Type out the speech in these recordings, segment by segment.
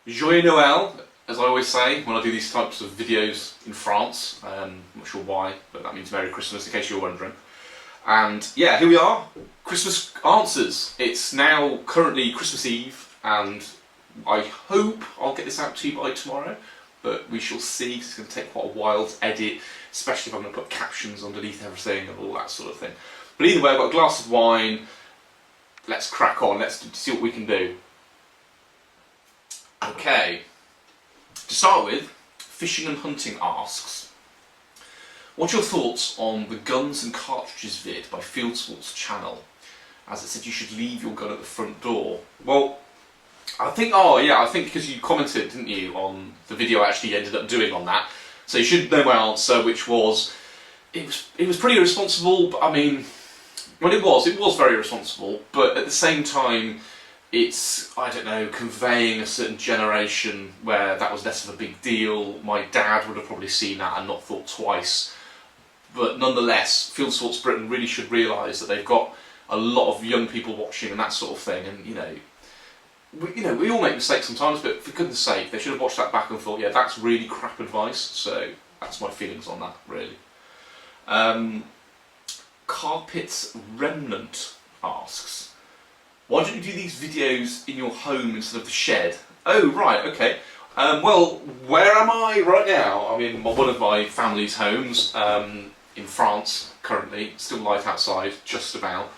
Joyeux Noël, as I always say when I do these types of videos in France. I'm not sure why, but that means Merry Christmas in case you're wondering. And yeah, here we are, Christmas answers. It's now currently Christmas Eve, and I hope I'll get this out to you by tomorrow, but we shall see. It's going to take quite a while to edit, especially if I'm going to put captions underneath everything and all that sort of thing. But either way, I've got a glass of wine. Let's crack on, let's see what we can do. Okay, to start with, Fishing and Hunting asks, what's your thoughts on the Guns and Cartridges vid by Field Sports channel, as it said you should leave your gun at the front door? Well, I think because you commented, didn't you, on the video I actually ended up doing on that, so you should know my answer, which was, it was pretty irresponsible, but I mean, well, it was very irresponsible, but at the same time, it's, I don't know, conveying a certain generation where that was less of a big deal. My dad would have probably seen that and not thought twice. But nonetheless, Field Sports Britain really should realise that they've got a lot of young people watching and that sort of thing. And we all make mistakes sometimes, but for goodness sake, they should have watched that back and thought, yeah, that's really crap advice. So that's my feelings on that, really. Carpet's Remnant asks, why don't you do these videos in your home instead of the shed? Oh, right, okay. Well, where am I right now? I'm in one of my family's homes in France currently. Still light outside, just about.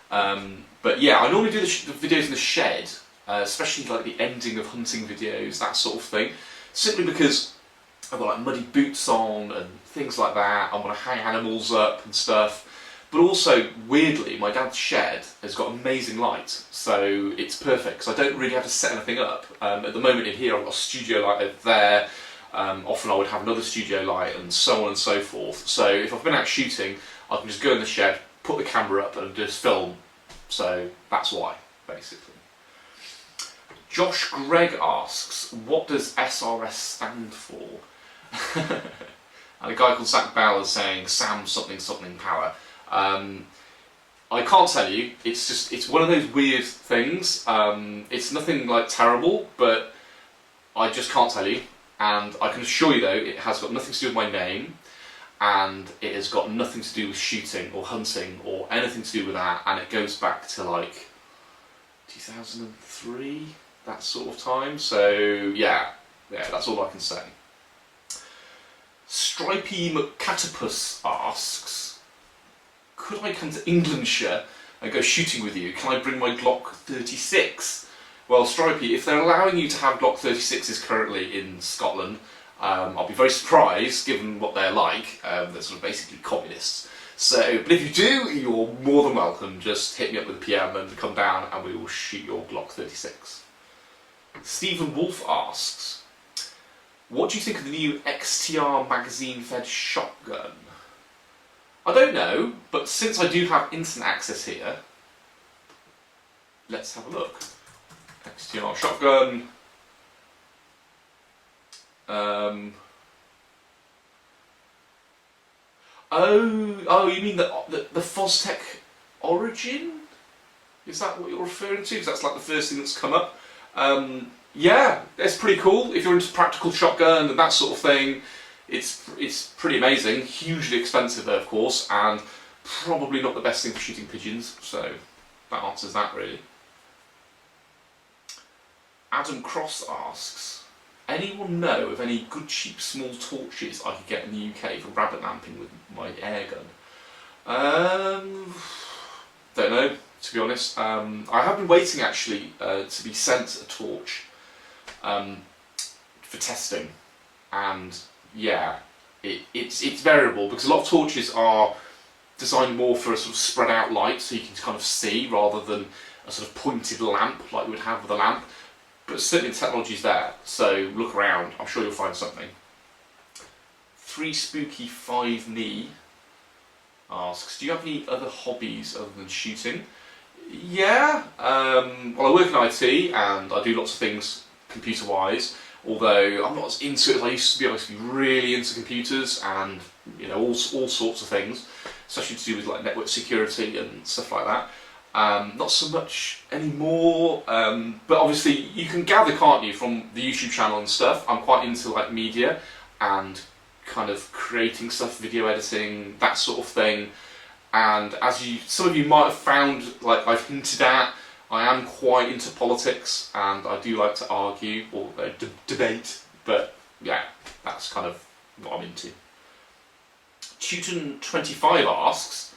But yeah, I normally do the videos in the shed, especially like the ending of hunting videos, that sort of thing. Simply because I've got like muddy boots on and things like that. I want to hang animals up and stuff. But also, weirdly, my dad's shed has got amazing light, so it's perfect, because I don't really have to set anything up. At the moment in here, I've got a studio light over there. Often I would have another studio light, and so on and so forth. So if I've been out shooting, I can just go in the shed, put the camera up, and just film. So that's why, basically. Josh Gregg asks, what does SRS stand for? And a guy called Zach Bowers saying, Sam something something power. I can't tell you, it's one of those weird things. It's nothing like terrible, but I just can't tell you. And I can assure you though, it has got nothing to do with my name, and it has got nothing to do with shooting or hunting or anything to do with that, and it goes back to like 2003, that sort of time. So yeah, that's all I can say. Stripey McCatopus asks, could I come to Englandshire and go shooting with you? Can I bring my Glock 36? Well, Stripey, if they're allowing you to have Glock 36s currently in Scotland, I'll be very surprised, given what they're like. They're sort of basically communists. So, but if you do, you're more than welcome. Just hit me up with a PM and come down and we will shoot your Glock 36. Stephen Wolf asks, what do you think of the new XTR magazine-fed shotgun? I don't know, but since I do have instant access here, let's have a look. XTR shotgun. Oh, you mean the Fostech Origin? Is that what you're referring to? Because that's like the first thing that's come up. Yeah, it's pretty cool. If you're into practical shotgun and that sort of thing, it's pretty amazing. Hugely expensive though, of course, and probably not the best thing for shooting pigeons, so that answers that really. Adam Cross asks, anyone know of any good cheap small torches I could get in the UK for rabbit lamping with my air gun? Don't know, to be honest. I have been waiting actually to be sent a torch for testing, and yeah, it's variable, because a lot of torches are designed more for a sort of spread out light, so you can kind of see, rather than a sort of pointed lamp like you would have with a lamp. But certainly the technology's there, so look around, I'm sure you'll find something. 3Spooky5Me asks, do you have any other hobbies other than shooting? Yeah, well, I work in IT and I do lots of things computer-wise, although I'm not as into it as I used to be. I used to be really into computers and all sorts of things, especially to do with like network security and stuff like that. Not so much anymore, but obviously you can gather, can't you, from the YouTube channel and stuff. I'm quite into like media and kind of creating stuff, video editing, that sort of thing. And as some of you might have found, like I've hinted at, I am quite into politics and I do like to argue or debate. But yeah, that's kind of what I'm into. Teuton25 asks,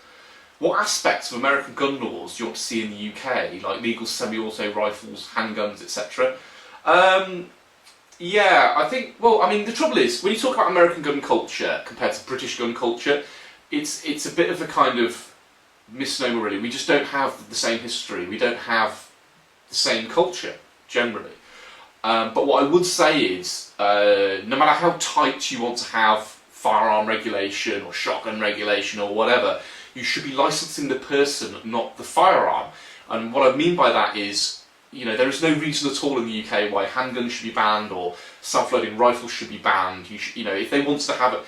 what aspects of American gun laws do you want to see in the UK, like legal semi-auto rifles, handguns, etc.? Yeah, I think, well, I mean, the trouble is, when you talk about American gun culture compared to British gun culture, it's a bit of a kind of misnomer, really. We just don't have the same history, we don't have the same culture, generally. But what I would say is, no matter how tight you want to have firearm regulation or shotgun regulation or whatever, you should be licensing the person, not the firearm. And what I mean by that is, you know, there is no reason at all in the UK why handguns should be banned or self-loading rifles should be banned. You know, if they want to have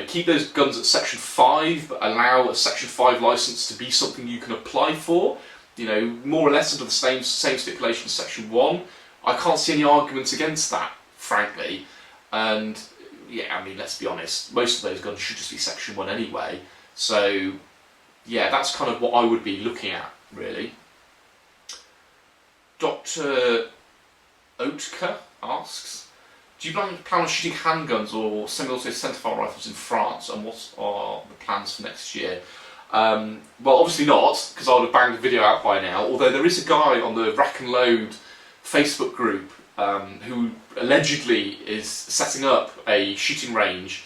keep those guns at Section 5, but allow a Section 5 license to be something you can apply for, you know, more or less under the same stipulation as Section 1, I can't see any arguments against that, frankly. And yeah, I mean, let's be honest, most of those guns should just be Section 1 anyway. So yeah, that's kind of what I would be looking at, really. Dr. Oetker asks, do you plan on shooting handguns or semi-auto centerfire rifles in France, and what are the plans for next year? Well, obviously not, because I would have banged the video out by now, although there is a guy on the Rack and Load Facebook group who allegedly is setting up a shooting range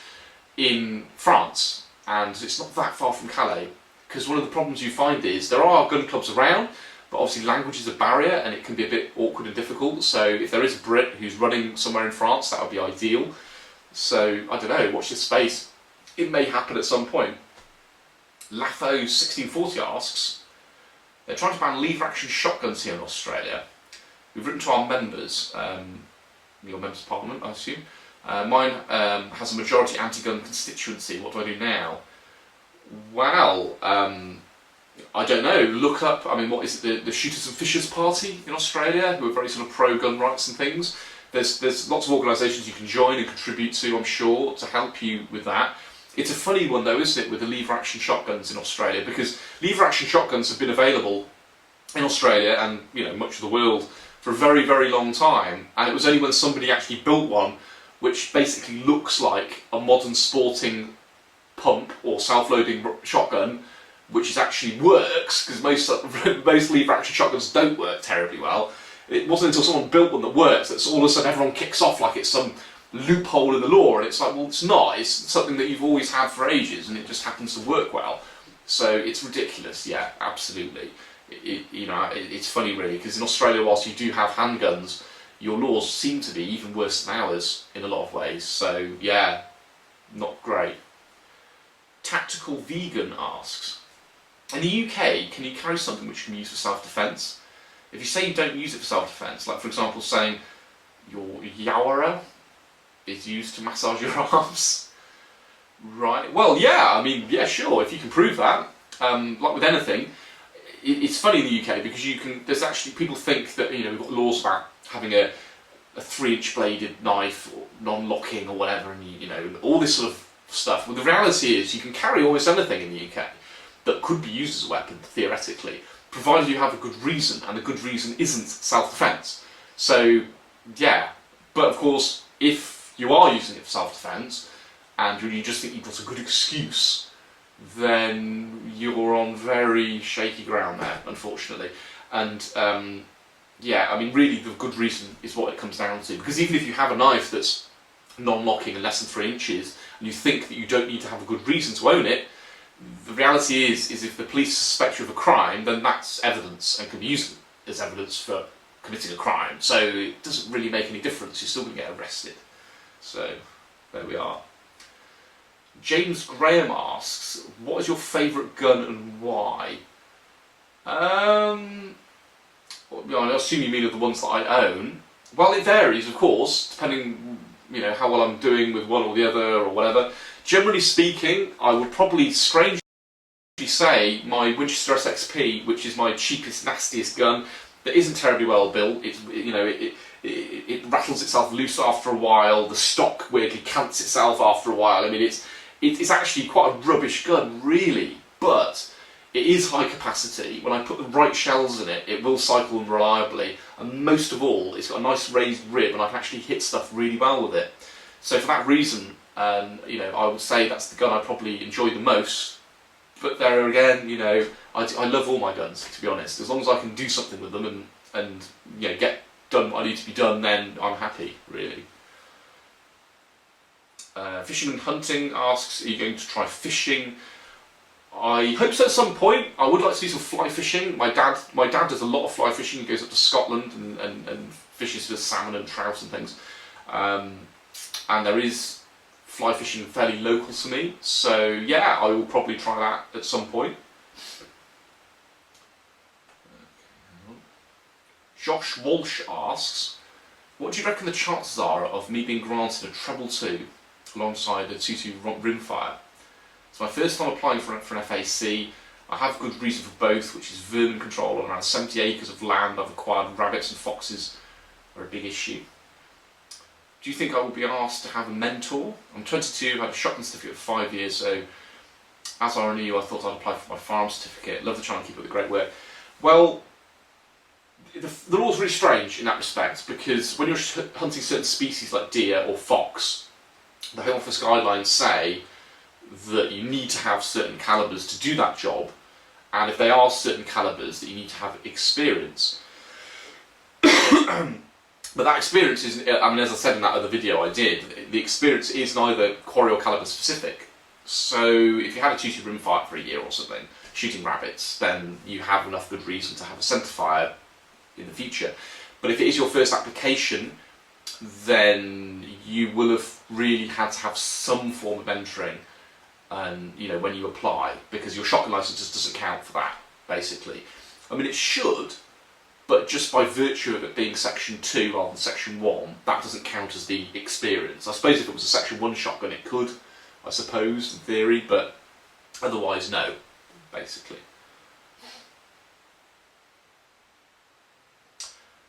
in France, and it's not that far from Calais, because one of the problems you find is there are gun clubs around, but obviously language is a barrier and it can be a bit awkward and difficult, so if there is a Brit who's running somewhere in France, that would be ideal. So, I don't know, watch this space. It may happen at some point. Latho1640 asks, they're trying to ban lever-action shotguns here in Australia. We've written to our members, your members of parliament, I assume. Mine has a majority anti-gun constituency. What do I do now? Well, I don't know. Look up, I mean, what is it, the Shooters and Fishers Party in Australia, who are very sort of pro-gun rights and things. There's lots of organisations you can join and contribute to, I'm sure, to help you with that. It's a funny one though, isn't it, with the lever-action shotguns in Australia, because lever-action shotguns have been available in Australia and, you know, much of the world for a very, very long time, and it was only when somebody actually built one which basically looks like a modern sporting pump or self-loading shotgun, which actually works, because most lever-action shotguns don't work terribly well. It wasn't until someone built one that works that all of a sudden everyone kicks off like it's some loophole in the law, and it's like, well, it's not. It's something that you've always had for ages, and it just happens to work well. So it's ridiculous, yeah, absolutely. It's funny really, because in Australia, whilst you do have handguns, your laws seem to be even worse than ours in a lot of ways. So yeah, not great. Tactical Vegan asks, in the UK, can you carry something which you can use for self-defence? If you say you don't use it for self-defence, like for example saying your yawara is used to massage your arms, right? Well, yeah, I mean, yeah, sure, if you can prove that, like with anything. It's funny in the UK because there's actually, people think that, you know, we've got laws about having a 3-inch bladed knife or non-locking or whatever, and you know, all this sort of stuff. Well, the reality is you can carry almost anything in the UK that could be used as a weapon, theoretically, provided you have a good reason, and the good reason isn't self-defence. So, yeah, but of course, if you are using it for self-defence, and you just think you've got a good excuse, then you're on very shaky ground there, unfortunately. And yeah, I mean, really the good reason is what it comes down to, because even if you have a knife that's non-locking and less than 3 inches, and you think that you don't need to have a good reason to own it, the reality is if the police suspect you of a crime, then that's evidence and can be used as evidence for committing a crime. So it doesn't really make any difference, you're still going to get arrested. So there we are. James Graham asks, what is your favourite gun and why? Well, I assume you mean of the ones that I own. Well, it varies, of course, depending, you know, how well I'm doing with one or the other or whatever. Generally speaking, I would probably, strangely say my Winchester SXP, which is my cheapest, nastiest gun, that isn't terribly well built. It's, you know, it rattles itself loose after a while. The stock weirdly cants itself after a while. I mean, it's actually quite a rubbish gun, really, but it is high capacity. When I put the right shells in it, it will cycle reliably, and most of all, it's got a nice raised rib, and I can actually hit stuff really well with it. So for that reason, you know, I would say that's the gun I probably enjoy the most. But there again, you know, I love all my guns, to be honest. As long as I can do something with them and you know, get done what I need to be done, then I'm happy, really. Fishing and Hunting asks, are you going to try fishing? I hope so at some point. I would like to do some fly fishing. My dad does a lot of fly fishing. He goes up to Scotland and fishes for salmon and trout and things. And there is fly fishing fairly local to me, so yeah, I will probably try that at some point. Josh Walsh asks, what do you reckon the chances are of me being granted a treble 2 alongside a 2-2 rimfire? It's my first time applying for an FAC. I have good reason for both, which is vermin control on around 70 acres of land I've acquired. Rabbits and foxes are a big issue. Do you think I will be asked to have a mentor? I'm 22, I've had a shotgun certificate for 5 years, so as I renew, I thought I'd apply for my firearms certificate. Love to try and keep up the great work. Well, the law's really strange in that respect, because when you're hunting certain species like deer or fox, the Home Office guidelines say that you need to have certain calibers to do that job, and if they are certain calibers, that you need to have experience. But that experience is, I mean, as I said in that other video I did, the experience is neither quarry or caliber specific. So if you had a 2-2 rimfire for a year or something, shooting rabbits, then you have enough good reason to have a centrefire in the future. But if it is your first application, then you will have really had to have some form of mentoring, and you know, when you apply, because your shotgun license just doesn't count for that, basically. I mean, it should, but just by virtue of it being Section 2 rather than Section 1, that doesn't count as the experience. I suppose if it was a Section 1 shotgun it could, I suppose, in theory, but otherwise no, basically.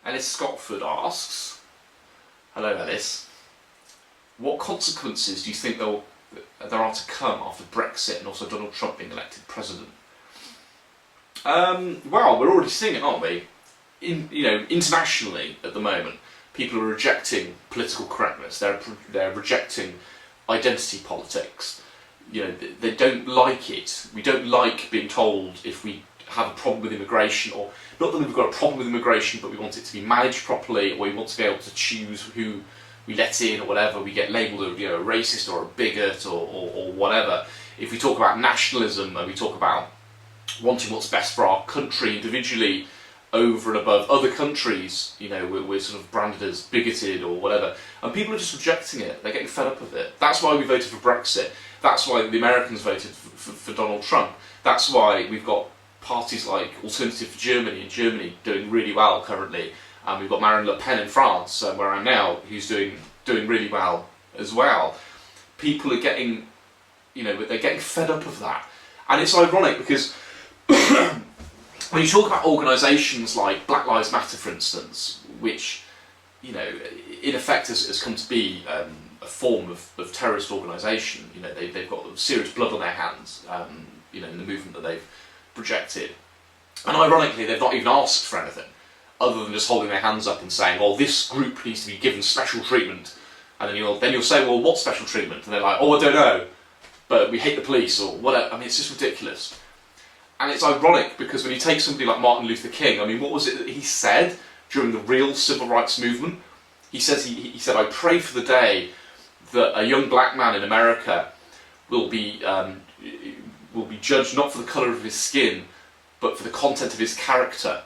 Ellis Scotford asks, hello Ellis, what consequences do you think there are to come after Brexit and also Donald Trump being elected president? Well, we're already seeing it, aren't we? You know, internationally at the moment, people are rejecting political correctness. They're rejecting identity politics. You know, they don't like it. We don't like being told if we have a problem with immigration, or not that we've got a problem with immigration, but we want it to be managed properly, or we want to be able to choose who we let in or whatever. We get labelled, you know, a racist or a bigot or whatever. If we talk about nationalism and we talk about wanting what's best for our country individually, over and above other countries, you know, we're sort of branded as bigoted or whatever, and people are just rejecting it. They're getting fed up of it. That's why we voted for Brexit. That's why the Americans voted for Donald Trump. That's why we've got parties like Alternative for Germany in Germany doing really well currently, and we've got Marine Le Pen in France, where I'm now, who's doing really well as well. People are getting, you know, they're getting fed up of that, and it's ironic because when you talk about organisations like Black Lives Matter, for instance, which, you know, in effect has come to be a form of terrorist organisation, you know, they've got serious blood on their hands, you know, in the movement that they've projected. And ironically, they've not even asked for anything, other than just holding their hands up and saying, well, this group needs to be given special treatment. And then you'll say, well, what special treatment? And they're like, oh, I don't know, but we hate the police, or whatever. I mean, it's just ridiculous. And it's ironic because when you take somebody like Martin Luther King, I mean, what was it that he said during the real civil rights movement? He said, I pray for the day that a young black man in America will be judged not for the colour of his skin, but for the content of his character.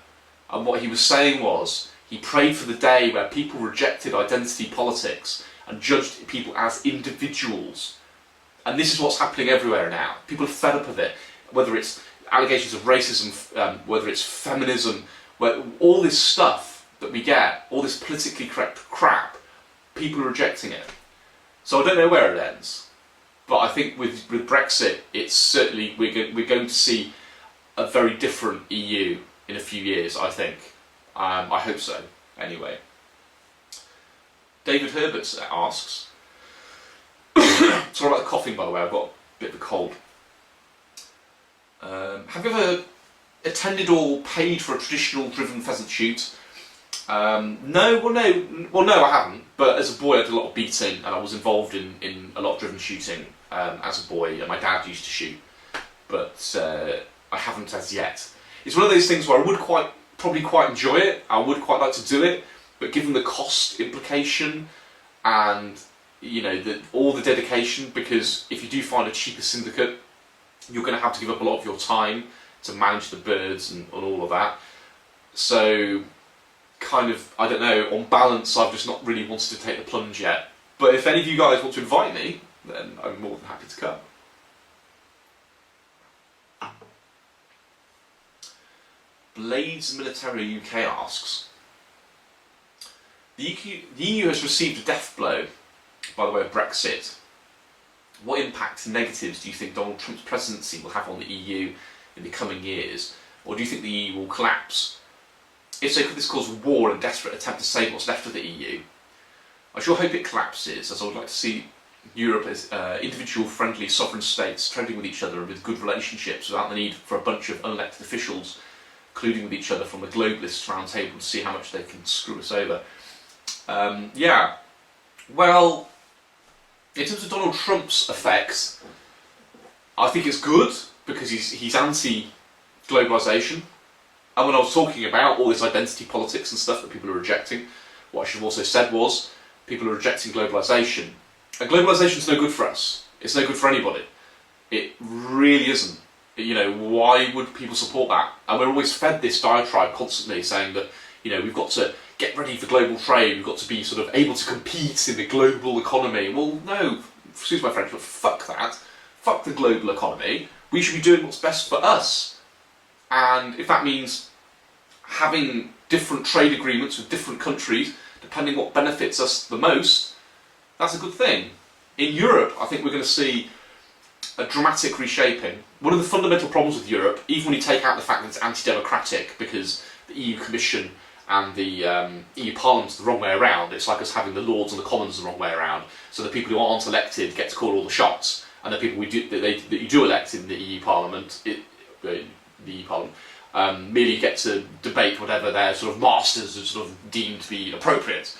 And what he was saying was, he prayed for the day where people rejected identity politics and judged people as individuals. And this is what's happening everywhere now. People are fed up of it, whether it's allegations of racism, whether it's feminism, where all this stuff that we get, all this politically correct crap, people are rejecting it. So I don't know where it ends. But I think with Brexit, it's certainly we're going to see a very different EU in a few years. I think. I hope so. Anyway, David Herbert asks. Sorry about the coughing, by the way. I've got a bit of a cold. Have you ever attended or paid for a traditional driven pheasant shoot? No, I haven't. But as a boy, I did a lot of beating, and I was involved in a lot of driven shooting as a boy. And my dad used to shoot, but I haven't as yet. It's one of those things where I would probably quite enjoy it. I would quite like to do it, but given the cost implication and all the dedication, because if you do find a cheaper syndicate, you're going to have to give up a lot of your time to manage the birds and all of that. So, kind of, I don't know, on balance, I've just not really wanted to take the plunge yet. But if any of you guys want to invite me, then I'm more than happy to come. Blades Military UK asks, the EU has received a death blow by the way of Brexit. What impacts and negatives do you think Donald Trump's presidency will have on the EU in the coming years? Or do you think the EU will collapse? If so, could this cause war and a desperate attempt to save what's left of the EU? I sure hope it collapses, as I would like to see Europe as individual, friendly, sovereign states trading with each other and with good relationships without the need for a bunch of unelected officials colluding with each other from the globalists round table to see how much they can screw us over. Yeah, well, in terms of Donald Trump's effects, I think it's good because he's anti-globalisation. And when I was talking about all this identity politics and stuff that people are rejecting, what I should have also said was people are rejecting globalisation. And globalisation is no good for us. It's no good for anybody. It really isn't. Why would people support that? And we're always fed this diatribe constantly saying that, we've got to get ready for global trade, we've got to be sort of able to compete in the global economy. Well, no, excuse my French, but fuck that. Fuck the global economy. We should be doing what's best for us. And if that means having different trade agreements with different countries, depending what benefits us the most, that's a good thing. In Europe, I think we're going to see a dramatic reshaping. One of the fundamental problems with Europe, even when you take out the fact that it's anti-democratic, because the EU Commission and the EU Parliament's the wrong way around. It's like us having the Lords and the Commons the wrong way around. So the people who aren't elected get to call all the shots, and the people that you do elect in the EU Parliament, merely get to debate whatever their sort of masters have sort of deemed to be appropriate.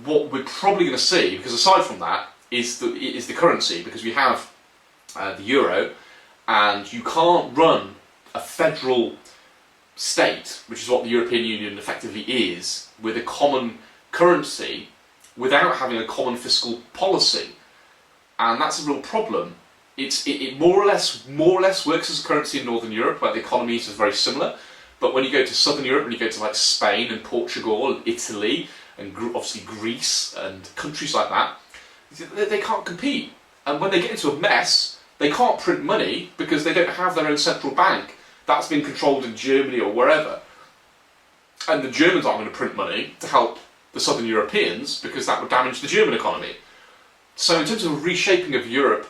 What we're probably going to see, because aside from that, is the currency, because we have the euro, and you can't run a federal state, which is what the European Union effectively is, with a common currency without having a common fiscal policy, and that's a real problem. It more or less works as a currency in Northern Europe, where the economies are very similar, but when you go to Southern Europe, when you go to like Spain and Portugal and Italy and obviously Greece and countries like that, they can't compete, and when they get into a mess, they can't print money because they don't have their own central bank. That's been controlled in Germany or wherever. And the Germans aren't going to print money to help the Southern Europeans because that would damage the German economy. So in terms of reshaping of Europe,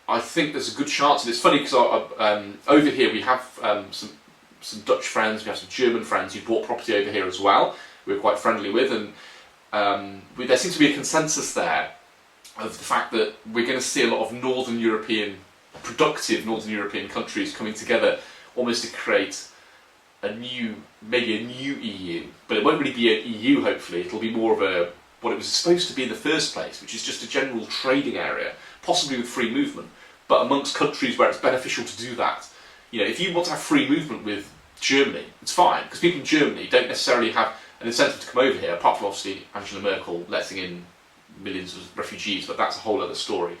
I think there's a good chance. And it's funny because over here we have some Dutch friends, we have some German friends who bought property over here as well, we're quite friendly with, and there seems to be a consensus there of the fact that we're going to see a lot of productive Northern European countries coming together almost to create maybe a new EU, but it won't really be an EU. Hopefully, it'll be more of what it was supposed to be in the first place, which is just a general trading area, possibly with free movement, but amongst countries where it's beneficial to do that. If you want to have free movement with Germany, it's fine, because people in Germany don't necessarily have an incentive to come over here, apart from obviously Angela Merkel letting in millions of refugees, but that's a whole other story.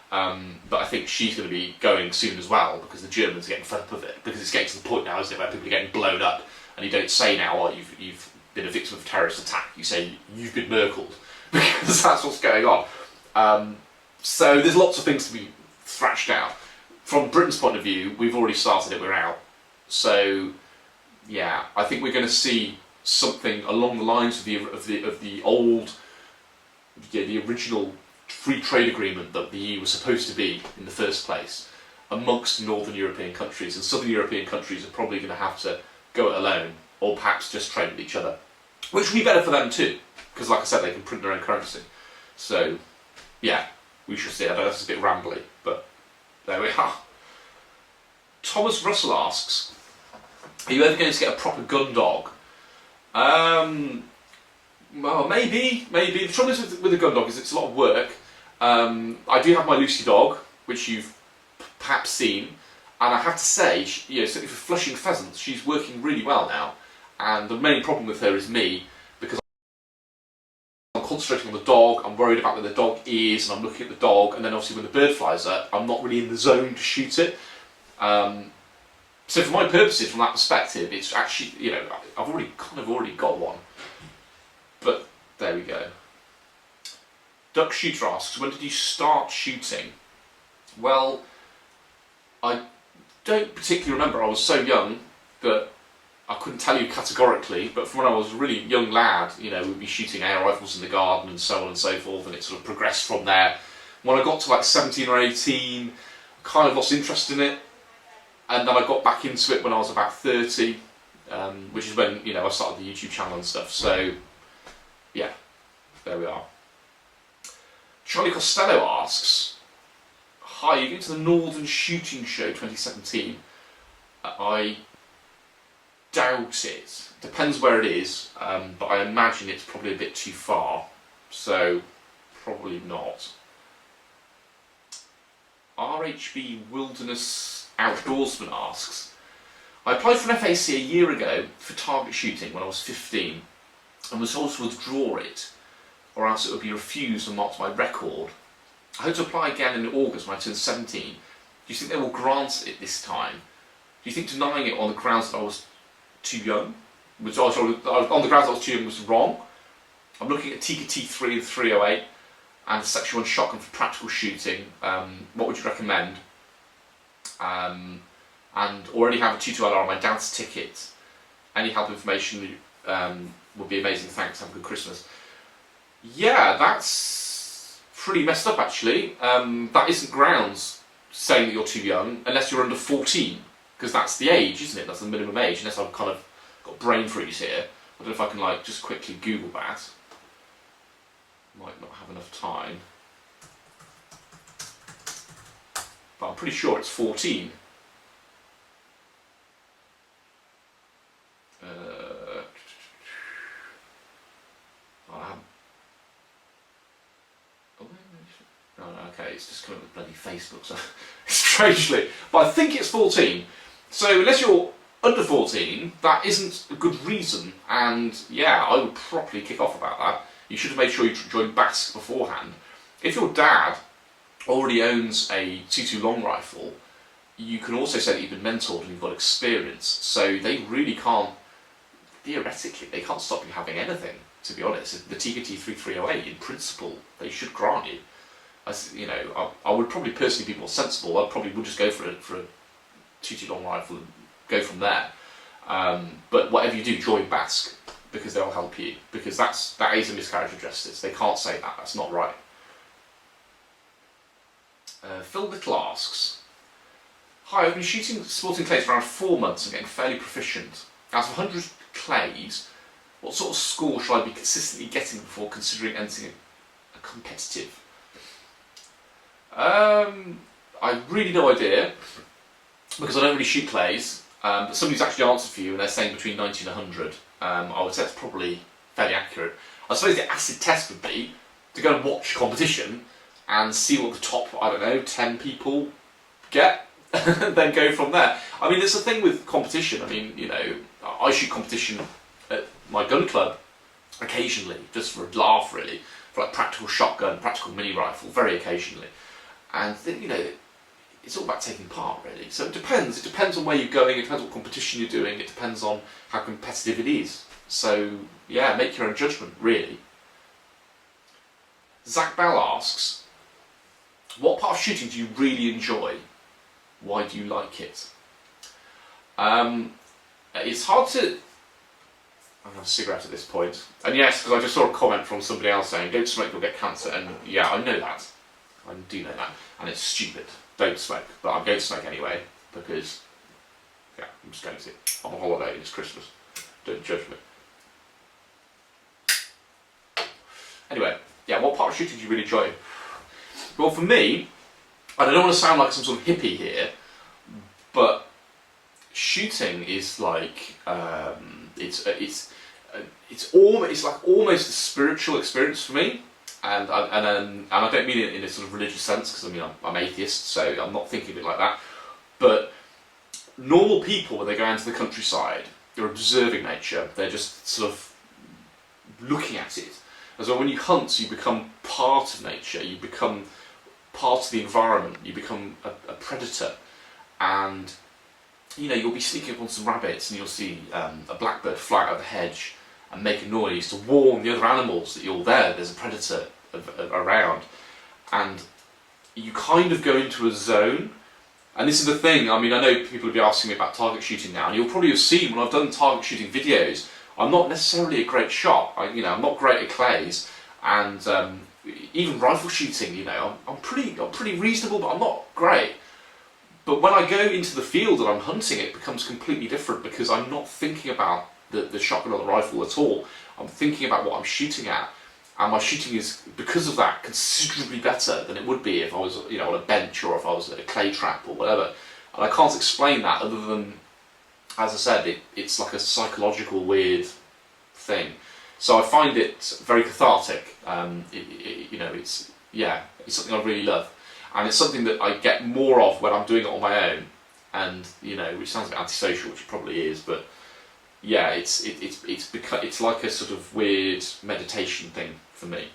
But I think she's going to be going soon as well, because the Germans are getting fed up of it, because it's getting to the point now, isn't it, where people are getting blown up, and you don't say now, oh, you've been a victim of a terrorist attack, you say you've been Merkeled, because that's what's going on. So there's lots of things to be thrashed out. From Britain's point of view, we've already started it, we're out. So yeah, I think we're going to see something along the lines of the old, the original free trade agreement that the EU was supposed to be in the first place amongst Northern European countries, and Southern European countries are probably going to have to go it alone, or perhaps just trade with each other, which would be better for them too, because like I said, they can print their own currency. So, yeah, we shall see. I know that's a bit rambly, but there we are. Thomas Russell asks, are you ever going to get a proper gun dog? Well, maybe. The trouble is with a gun dog is it's a lot of work. I do have my Lucy dog, which you've perhaps seen, and I have to say, certainly for flushing pheasants, she's working really well now. And the main problem with her is me, because I'm concentrating on the dog, I'm worried about where the dog is, and I'm looking at the dog, and then obviously when the bird flies up, I'm not really in the zone to shoot it. So for my purposes, from that perspective, it's actually, I've already got one. But there we go. Duck Shooter asks, when did you start shooting? Well, I don't particularly remember. I was so young that I couldn't tell you categorically, but from when I was a really young lad, we'd be shooting air rifles in the garden and so on and so forth, and it sort of progressed from there. When I got to like 17 or 18, I kind of lost interest in it, and then I got back into it when I was about 30, which is when, I started the YouTube channel and stuff, so yeah, there we are. Charlie Costello asks, hi, you're going to the Northern Shooting Show 2017. I doubt it. Depends where it is, but I imagine it's probably a bit too far, so probably not. RHB Wilderness Outdoorsman asks, I applied for an FAC a year ago for target shooting when I was 15 and was told to withdraw it, or else it would be refused and marked my record. I hope to apply again in August when I turn 17. Do you think they will grant it this time? Do you think denying it on the grounds that I was too young, on the grounds I was too young, was wrong? I'm looking at Tikka T3 and 308 and a Section 1 shotgun for practical shooting. What would you recommend? And already have a 22LR on my dance ticket. Any help information would be amazing. Thanks, have a good Christmas. Yeah, that's pretty messed up actually. That isn't grounds saying that you're too young unless you're under 14, because that's the age, isn't it? That's the minimum age, unless I've kind of got brain freeze here. I don't know if I can just quickly Google that. Might not have enough time. But I'm pretty sure it's 14. Okay, it's just coming up with bloody Facebook, so strangely. But I think it's 14. So unless you're under 14, that isn't a good reason. And yeah, I would properly kick off about that. You should have made sure you joined BASC beforehand. If your dad already owns a 2.2 long rifle, you can also say that you've been mentored and you've got experience. So they really can't, theoretically, they can't stop you having anything, to be honest. The Tikka T3 in principle, they should grant you. I would probably personally be more sensible. I probably would just go for a 2.2 long rifle and go from there. But whatever you do, join BASC, because they'll help you. Because that is a miscarriage of justice. They can't say that. That's not right. Phil Little asks, hi, I've been shooting sporting clays for around 4 months and getting fairly proficient. Out of 100 clays, what sort of score should I be consistently getting before considering entering a competitive? I've really no idea, because I don't really shoot clays, but somebody's actually answered for you and they're saying between 90 and 100. I would say that's probably fairly accurate. I suppose the acid test would be to go and watch competition and see what the top, 10 people get, and then go from there. I mean, there's a thing with competition. I mean, I shoot competition at my gun club occasionally, just for a laugh really, for like practical shotgun, practical mini rifle, very occasionally. And it's all about taking part really. So it depends on where you're going, it depends what competition you're doing, it depends on how competitive it is. So yeah, make your own judgment really. Zach Bell asks, what part of shooting do you really enjoy? Why do you like it? It's hard to I'm having a cigarette at this point. And yes, because I just saw a comment from somebody else saying, don't smoke, you'll get cancer. And yeah, I know that. I do know that. And it's stupid. Don't smoke. But I'm going to smoke anyway, because, yeah, I'm just going to. I'm on holiday, it's Christmas. Don't judge me. Anyway, yeah, what part of shooting do you really enjoy? Well, for me, I don't want to sound like some sort of hippie here, but shooting is like it's like almost a spiritual experience for me, and I don't mean it in a sort of religious sense, because I mean I'm atheist, so I'm not thinking of it like that. But normal people, when they go out into the countryside, they're observing nature. They're just sort of looking at it. As well, when you hunt, you become part of nature. You become part of the environment. You become a predator, and you know, you'll be sneaking up on some rabbits and you'll see a blackbird fly out of the hedge and make a noise to warn the other animals that you're there, there's a predator around. And you kind of go into a zone. And this is the thing, I mean, I know people will be asking me about target shooting now, and you'll probably have seen when I've done target shooting videos, I'm not necessarily a great shot. I'm not great at clays, and even rifle shooting, you know, I'm pretty reasonable, but I'm not great. But when I go into the field and I'm hunting, it becomes completely different, because I'm not thinking about the shotgun or the rifle at all. I'm thinking about what I'm shooting at, and my shooting is, because of that, considerably better than it would be if I was, you know, on a bench or if I was at a clay trap or whatever. And I can't explain that other than, as I said, it's like a psychological weird thing. So I find it very cathartic. You know, it's something I really love. And it's something that I get more of when I'm doing it on my own, and you know, which sounds a bit antisocial, which it probably is, but yeah, it's like a sort of weird meditation thing for me.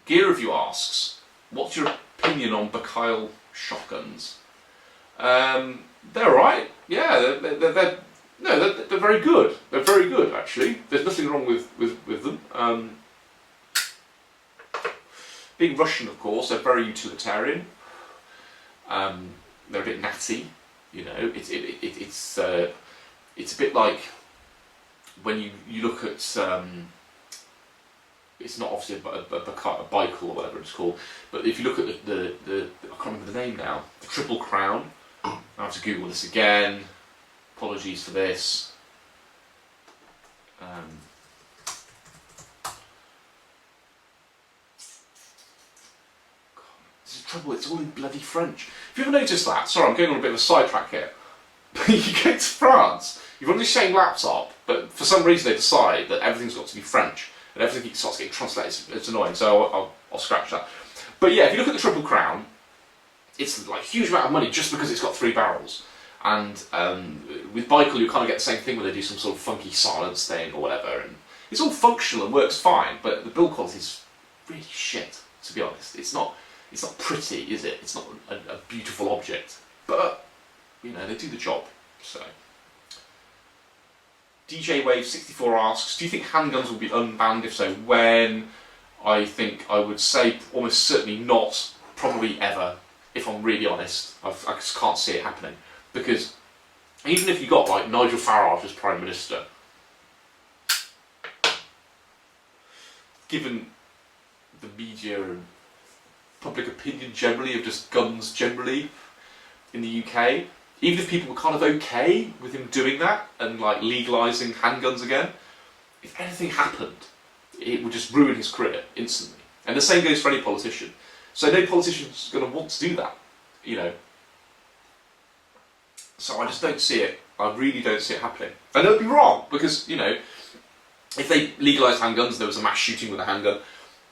Gear Review asks, what's your opinion on Bakail shotguns? They're alright. Yeah, they're very good. They're very good, actually. There's nothing wrong with them. Being Russian, of course, they're very utilitarian. They're a bit natty, you know. It's a bit like when you look at it's not obviously a bike or whatever it's called, but if you look at the I can't remember the name now, the Triple Crown. I have to Google this again. Apologies for this. This is the trouble, it's all in bloody French. Have you ever noticed that? Sorry, I'm going on a bit of a sidetrack here. You go to France, you've got the same laptop, but for some reason they decide that everything's got to be French, and everything starts getting translated. It's annoying, so I'll scratch that. But yeah, if you look at the Triple Crown, it's like a huge amount of money just because it's got 3 barrels. And with Bakail, you kind of get the same thing when they do some sort of funky silence thing or whatever, and it's all functional and works fine, but the build quality is really shit, to be honest. It's not pretty, is it? It's not a beautiful object, but you know, they do the job. So, DJ Wave 64 asks, do you think handguns will be unbanned? If so, when? I think I would say almost certainly not, probably ever, if I'm really honest. I just can't see it happening. Because even if you got like Nigel Farage as Prime Minister, given the media and public opinion generally of just guns generally in the UK, even if people were kind of okay with him doing that and like legalising handguns again, if anything happened, it would just ruin his career instantly. And the same goes for any politician. So no politician's going to want to do that, you know. So I just don't see it. I really don't see it happening. And it would be wrong, because, you know, if they legalised handguns and there was a mass shooting with a handgun,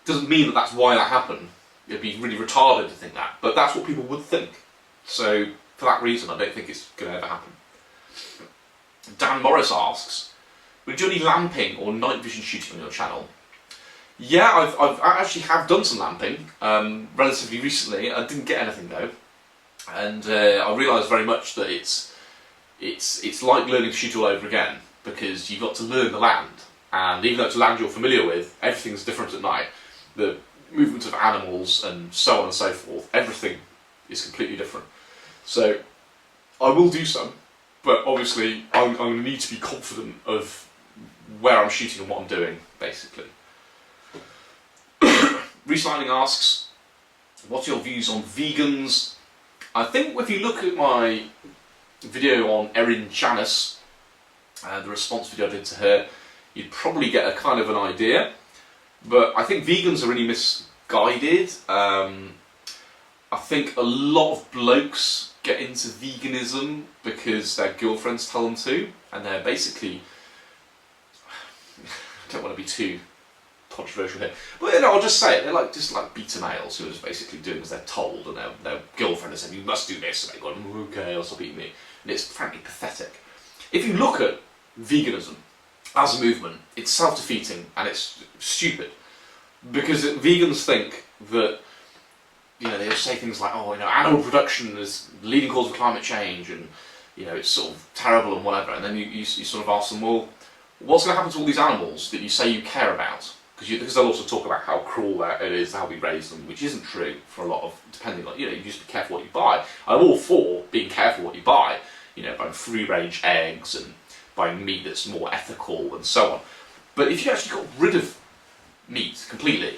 doesn't mean that that's why that happened. It'd be really retarded to think that, but that's what people would think. So for that reason, I don't think it's going to ever happen. Dan Morris asks, would you do any lamping or night vision shooting on your channel? Yeah, I actually have done some lamping relatively recently. I didn't get anything though, and I realised very much that it's like learning to shoot all over again, because you've got to learn the land, and even though it's a land you're familiar with, everything's different at night. The movements of animals and so on and so forth, everything is completely different. So I will do some, but obviously I'm going to need to be confident of where I'm shooting and what I'm doing, basically. Reslining asks, what's your views on vegans? I think if you look at my video on Erin Janice, the response video I did to her, you'd probably get a kind of an idea. But I think vegans are really misguided. I think a lot of blokes get into veganism because their girlfriends tell them to, and they're basically, I don't want to be too controversial here, but you know, I'll just say it, they're just like beta males who are just basically doing as they're told, and their girlfriend has said, you must do this, and they've gone, okay, I'll stop eating meat. And it's frankly pathetic. If you look at veganism as a movement, it's self-defeating and it's stupid, because vegans think that, you know, they just say things like, oh, you know, animal production is the leading cause of climate change, and you know, it's sort of terrible and whatever. And then you sort of ask them, well, what's going to happen to all these animals that you say you care about? Because they'll also talk about how cruel it is, how we raise them, which isn't true for a lot of, depending on, you know, you just be careful what you buy. I'm all for being careful what you buy, you know, buying free-range eggs and buying meat that's more ethical and so on. But if you actually got rid of meat completely,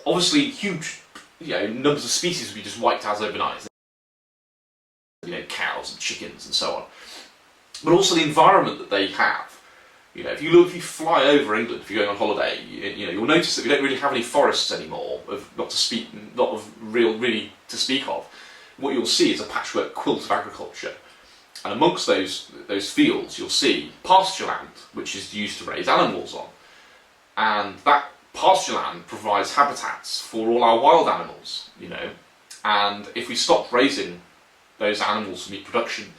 obviously huge, you know, numbers of species would be just wiped out overnight. You know, cows and chickens and so on. But also the environment that they have. You know, if you fly over England, if you're going on holiday, you know, you'll notice that we don't really have any forests anymore, not really to speak of. What you'll see is a patchwork quilt of agriculture, and amongst those fields, you'll see pasture land, which is used to raise animals on, and that pasture land provides habitats for all our wild animals. You know, and if we stopped raising those animals for meat production,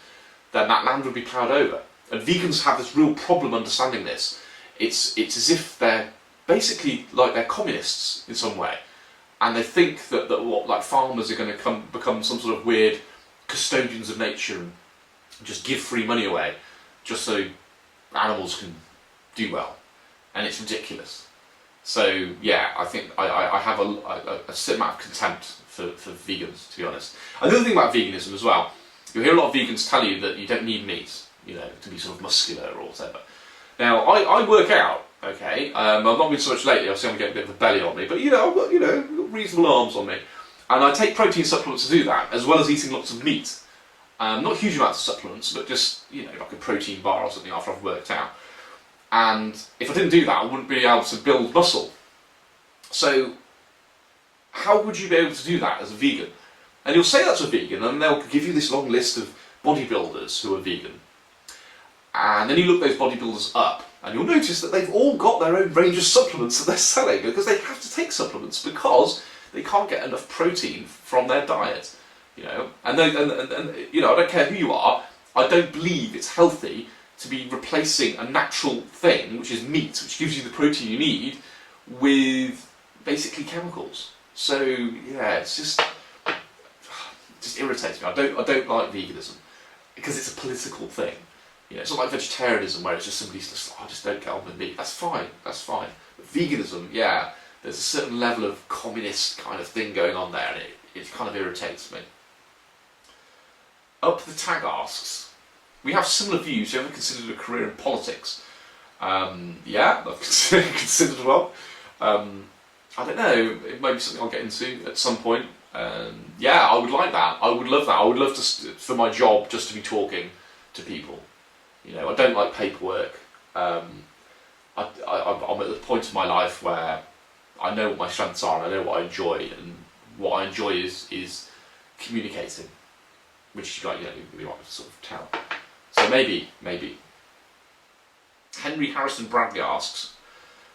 then that land would be ploughed over. And vegans have this real problem understanding this. It's as if they're basically like they're communists in some way, and they think that what, like, farmers are going to become some sort of weird custodians of nature and just give free money away just so animals can do well, and it's ridiculous. So yeah, I think I have a certain amount of contempt for vegans, to be honest. And the other thing about veganism as well, you'll hear a lot of vegans tell you that you don't need meat, you know, to be sort of muscular or whatever. Now, I work out, okay, I've not been so much lately, obviously I'm getting a bit of a belly on me, but you know, I've got, you know, reasonable arms on me. And I take protein supplements to do that, as well as eating lots of meat. Not huge amounts of supplements, but just, you know, like a protein bar or something after I've worked out. And if I didn't do that, I wouldn't be able to build muscle. So, how would you be able to do that as a vegan? And you'll say that's a vegan, and they'll give you this long list of bodybuilders who are vegan. And then you look those bodybuilders up, and you'll notice that they've all got their own range of supplements that they're selling, because they have to take supplements because they can't get enough protein from their diet. You know, and you know, I don't care who you are, I don't believe it's healthy to be replacing a natural thing, which is meat, which gives you the protein you need, with basically chemicals. So yeah, it just irritates me. I don't like veganism because it's a political thing. You know, it's not like vegetarianism where it's just somebody's just, oh, I just don't get on with meat. That's fine. But veganism, yeah, there's a certain level of communist kind of thing going on there, and it kind of irritates me. Up the Tag asks, we have similar views. Have you ever considered a career in politics? Yeah, I've considered well. I don't know, it may be something I'll get into at some point. Yeah, I would like that. I would love that. I would love for my job just to be talking to people. You know, I don't like paperwork. I'm at the point in my life where I know what my strengths are and I know what I enjoy, and what I enjoy is communicating, which you might sort of tell. So maybe. Henry Harrison Bradley asks,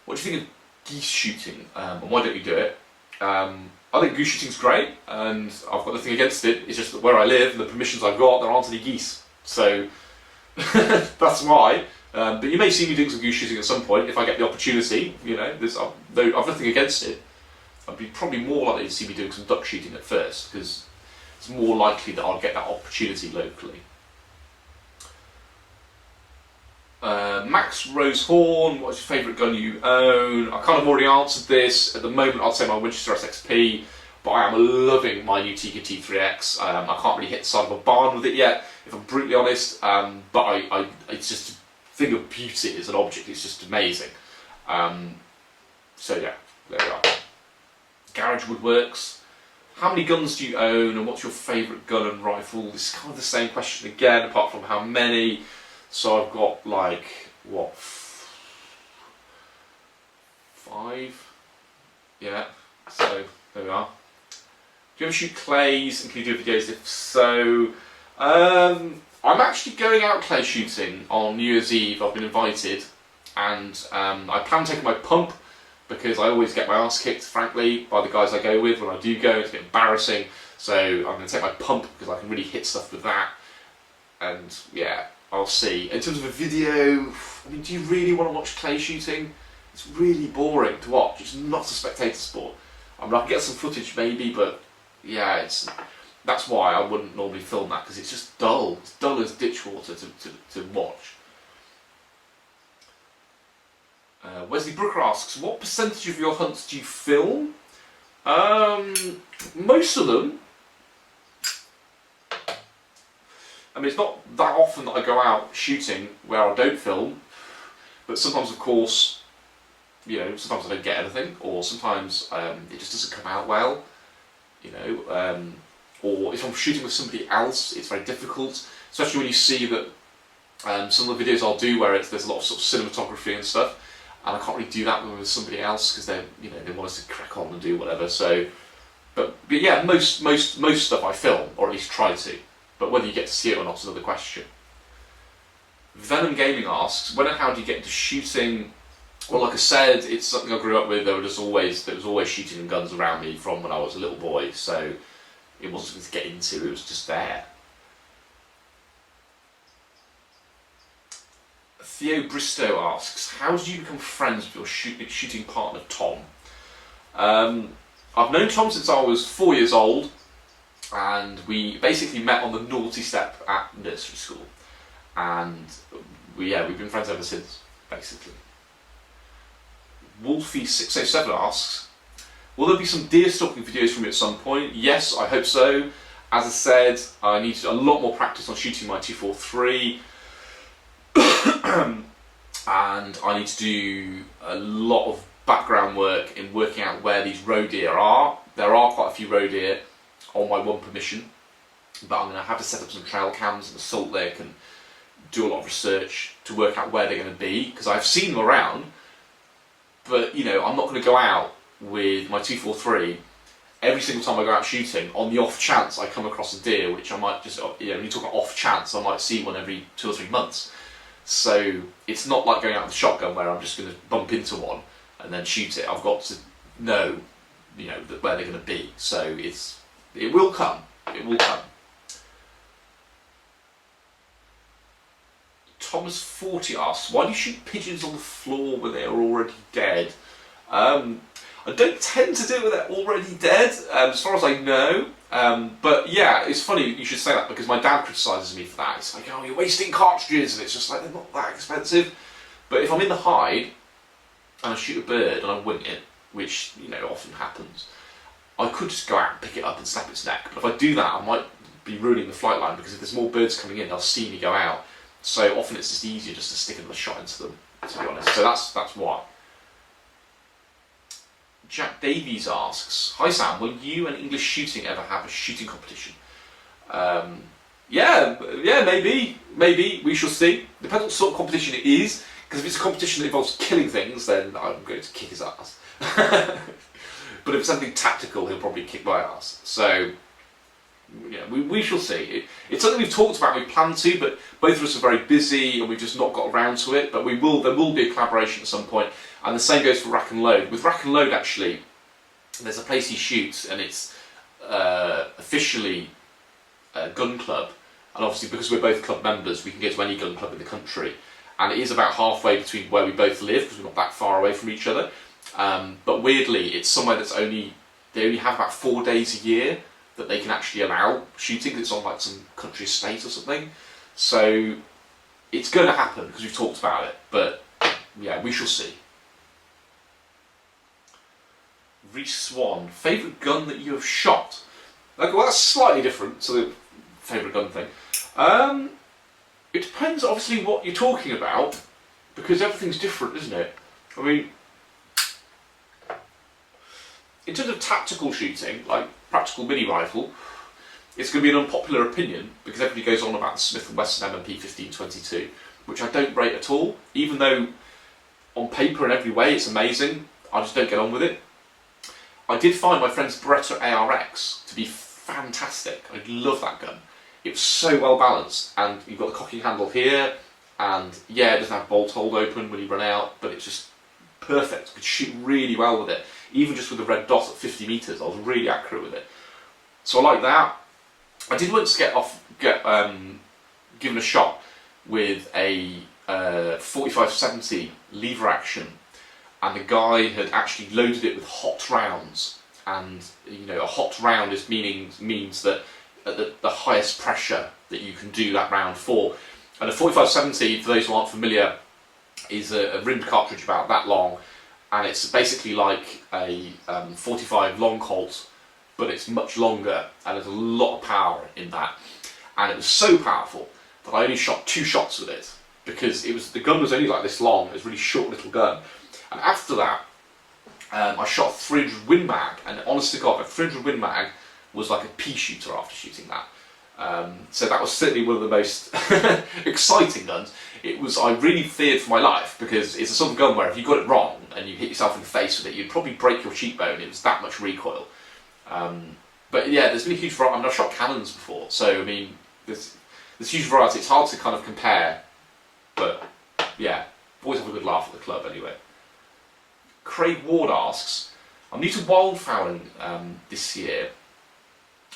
what do you think of geese shooting, and why don't you do it? I think goose shooting's great, and I've got nothing against it. It's just that where I live and the permissions I've got, there aren't any geese. So that's why. But you may see me doing some goose shooting at some point if I get the opportunity. You know, I've nothing against it. I'd be probably more likely to see me doing some duck shooting at first, because it's more likely that I'll get that opportunity locally. Max Rose Horn, what's your favourite gun you own? I kind of already answered this. At the moment I'd say my Winchester SXP, but I am loving my new Tikka T3X. I can't really hit the side of a barn with it yet, if I'm brutally honest, but it's just thing of beauty as an object. It's just amazing. So yeah, there we are. Garage woodworks. How many guns do you own, and what's your favourite gun and rifle? This is kind of the same question again, apart from how many. So I've got like, what, 5? Yeah, so there we are. Do you ever shoot clays, and can you do videos if so? I'm actually going out clay shooting on New Year's Eve. I've been invited, and I plan on taking my pump, because I always get my arse kicked, frankly, by the guys I go with. When I do go, it's a bit embarrassing. So I'm going to take my pump, because I can really hit stuff with that. And yeah, I'll see. In terms of a video, I mean, do you really want to watch clay shooting? It's really boring to watch. It's not a spectator sport. I mean, I can get some footage maybe, but yeah, that's why I wouldn't normally film that, because it's just dull. It's dull as ditch water to watch. Wesley Brooker asks, what percentage of your hunts do you film? Most of them. I mean, it's not that often that I go out shooting where I don't film, but sometimes, of course, you know, sometimes I don't get anything, or sometimes it just doesn't come out well, you know, or if I'm shooting with somebody else, it's very difficult, especially when you see that some of the videos I'll do where there's a lot of sort of cinematography and stuff, and I can't really do that with somebody else because they want us to crack on and do whatever. So, but yeah, most stuff I film, or at least try to. But whether you get to see it or not is another question. Venom Gaming asks, when and how do you get into shooting? Well, like I said, it's something I grew up with. There was always shooting and guns around me from when I was a little boy. So it wasn't something to get into. It was just there. Theo Bristow asks, how did you become friends with your shooting partner Tom? I've known Tom since I was 4 years old, and we basically met on the naughty step at nursery school, and we've been friends ever since, basically. Wolfie607 asks, will there be some deer stalking videos from you at some point? Yes, I hope so. As I said, I need a lot more practice on shooting my 243. And I need to do a lot of background work in working out where these roe deer are. There are quite a few roe deer on my one permission, but I'm going to have to set up some trail cams in the Salt Lake and do a lot of research to work out where they're going to be, because I've seen them around, but you know, I'm not going to go out with my 243 every single time I go out shooting on the off chance I come across a deer, which I might just, when you talk about off chance, I might see one every 2 or 3 months. So it's not like going out with a shotgun where I'm just going to bump into one and then shoot it. I've got to know, where they're going to be. So it will come. It will come. Thomas40 asks, why do you shoot pigeons on the floor when they are already dead? I don't tend to do it when they're already dead, as far as I know. But yeah, it's funny you should say that, because my dad criticises me for that. It's like, oh, you're wasting cartridges, and it's just like, they're not that expensive. But if I'm in the hide and I shoot a bird and I wing it, which often happens, I could just go out and pick it up and snap its neck. But if I do that, I might be ruining the flight line, because if there's more birds coming in, they'll see me go out. So often it's just easier just to stick another shot into them, to be honest. So that's why. Jack Davies asks, hi Sam, will you and English Shooting ever have a shooting competition? Yeah, maybe, we shall see. Depends what sort of competition it is, because if it's a competition that involves killing things, then I'm going to kick his ass. But if it's something tactical, he'll probably kick my ass. So, yeah, we shall see. It's something we've talked about, we've planned to, but both of us are very busy and we've just not got around to it. But there will be a collaboration at some point. And the same goes for Rack and Load. With Rack and Load, actually, there's a place he shoots, and it's officially a gun club. And obviously, because we're both club members, we can go to any gun club in the country. And it is about halfway between where we both live, because we're not that far away from each other. But weirdly, it's somewhere they only have about 4 days a year that they can actually allow shooting. It's on like some country estate or something. So it's going to happen, because we've talked about it. But yeah, we shall see. Reese Swan, favourite gun that you have shot? Okay, well, that's slightly different to the favourite gun thing. It depends, obviously, what you're talking about. because everything's different, isn't it? I mean, in terms of tactical shooting, like practical mini rifle, it's going to be an unpopular opinion because everybody goes on about the Smith & Wesson M&P 1522, which I don't rate at all, even though on paper in every way it's amazing. I just don't get on with it. I did find my friend's Beretta ARX to be fantastic. I love that gun. It was so well balanced, and you've got the cocking handle here, and yeah, it doesn't have bolt hold open when you run out, but it's just perfect. You could shoot really well with it. Even just with the red dot at 50 metres, I was really accurate with it. So I like that. I did once get given a shot with a 45-70 lever action, and the guy had actually loaded it with hot rounds. And you know, a hot round means that at the highest pressure that you can do that round for. And a 45-70, for those who aren't familiar, is a rimmed cartridge about that long, and it's basically like a 45 long Colt, but it's much longer, and there's a lot of power in that. And it was so powerful that I only shot 2 shots with it, because the gun was only like this long. It was a really short little gun. And after that, I shot a 300 Win Mag, and honest to God, a 300 Win Mag was like a pea shooter after shooting that. So that was certainly one of the most exciting guns. I really feared for my life, because it's a sort of gun where if you got it wrong and you hit yourself in the face with it, you'd probably break your cheekbone. It was that much recoil. But yeah, there's been a huge variety. I mean, I've shot cannons before, so I mean, there's huge variety. It's hard to kind of compare, but yeah, always have a good laugh at the club anyway. Craig Ward asks, I'm new to wildfowling this year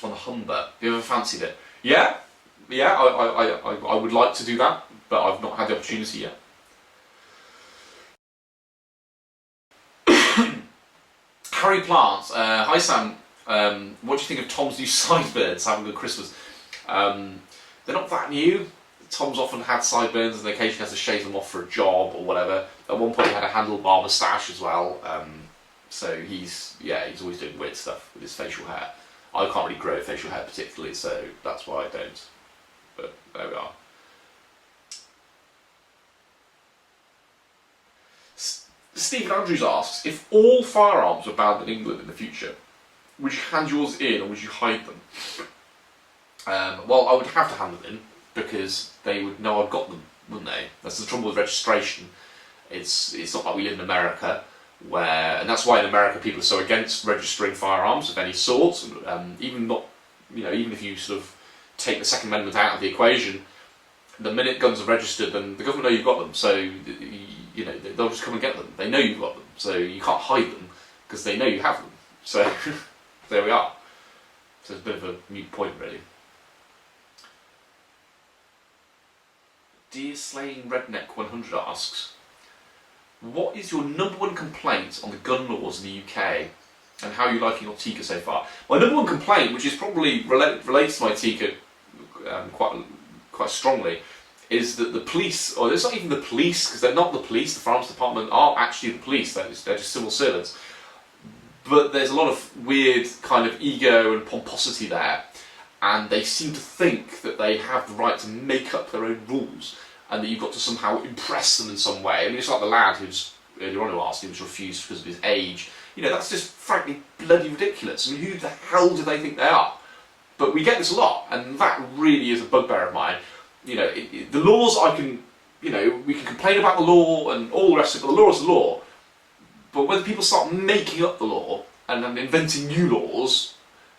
on the Humber. Have you ever fancied it? Yeah, I would like to do that, but I've not had the opportunity yet. Harry Plants, hi Sam, what do you think of Tom's new sideburns? Having a good Christmas. They're not that new. Tom's often had sideburns and occasionally has to shave them off for a job or whatever. At one point he had a handlebar moustache as well, so he's always doing weird stuff with his facial hair. I can't really grow facial hair particularly, so that's why I don't. But there we are. Stephen Andrews asks, if all firearms were banned in England in the future, would you hand yours in or would you hide them? Well, I would have to hand them in, because they would know I've got them, wouldn't they? That's the trouble with registration. It's not like we live in America, and that's why in America people are so against registering firearms of any sort. Even if you sort of take the Second Amendment out of the equation, the minute guns are registered, then the government know you've got them. So you know, they'll just come and get them. They know you've got them, so you can't hide them because they know you have them. So there we are. So it's a bit of a moot point, really. Dear Slaying Redneck 100 asks, what is your #1 complaint on the gun laws in the UK, and how are you liking your Tikka so far? My #1 complaint, which is probably relates to my Tikka quite strongly, is that the police, or it's not even the police, because they're not the police, the firearms department aren't actually the police, they're just civil servants. But there's a lot of weird kind of ego and pomposity there, and they seem to think that they have the right to make up their own rules, and that you've got to somehow impress them in some way. I mean, it's like the lad who's earlier on who asked, he was refused because of his age. You know, that's just frankly bloody ridiculous. I mean, who the hell do they think they are? But we get this a lot, and that really is a bugbear of mine. You know, the laws, we can complain about the law and all the rest of it, but the law is the law. But when people start making up the law and inventing new laws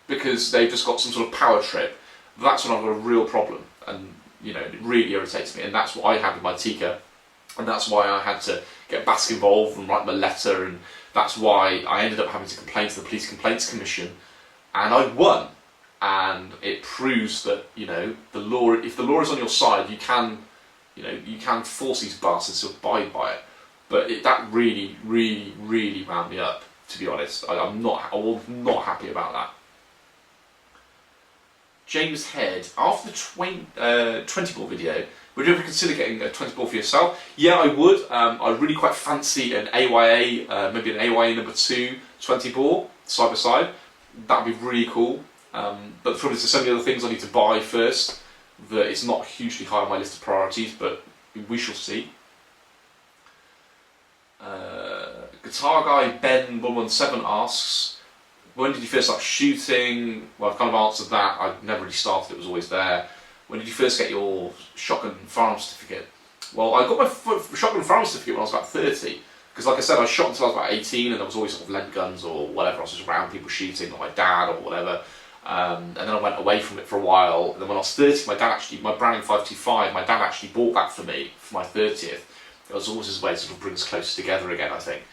because they've just got some sort of power trip, that's when I've got a real problem. And you know, it really irritates me, and that's what I had with my Tikka, and that's why I had to get BASC involved and write my letter, and that's why I ended up having to complain to the Police Complaints Commission, and I won. And it proves that, you know, the law, if the law is on your side, you can force these bastards to abide by it. But that really, really, really wound me up, to be honest. I was not happy about that. James Head, after the 20 ball video, would you ever consider getting a 20 ball for yourself? Yeah, I would. I really quite fancy an AYA, maybe an AYA #2 20 ball side by side. That'd be really cool. But the trouble is, there's so many other things I need to buy first that it's not hugely high on my list of priorities, but we shall see. Guitar guy Ben117 asks, when did you first start shooting? Well, I've kind of answered that. I never really started, it was always there. When did you first get your shotgun firearm certificate? Well, I got my shotgun firearm certificate when I was about 30. Because like I said, I shot until I was about 18 and I was always sort of lent guns or whatever. I was just around people shooting, or my dad or whatever. And then I went away from it for a while. And then when I was 30, my Browning 525, my dad actually bought that for me for my 30th. It was always his way to sort of bring us closer together again, I think.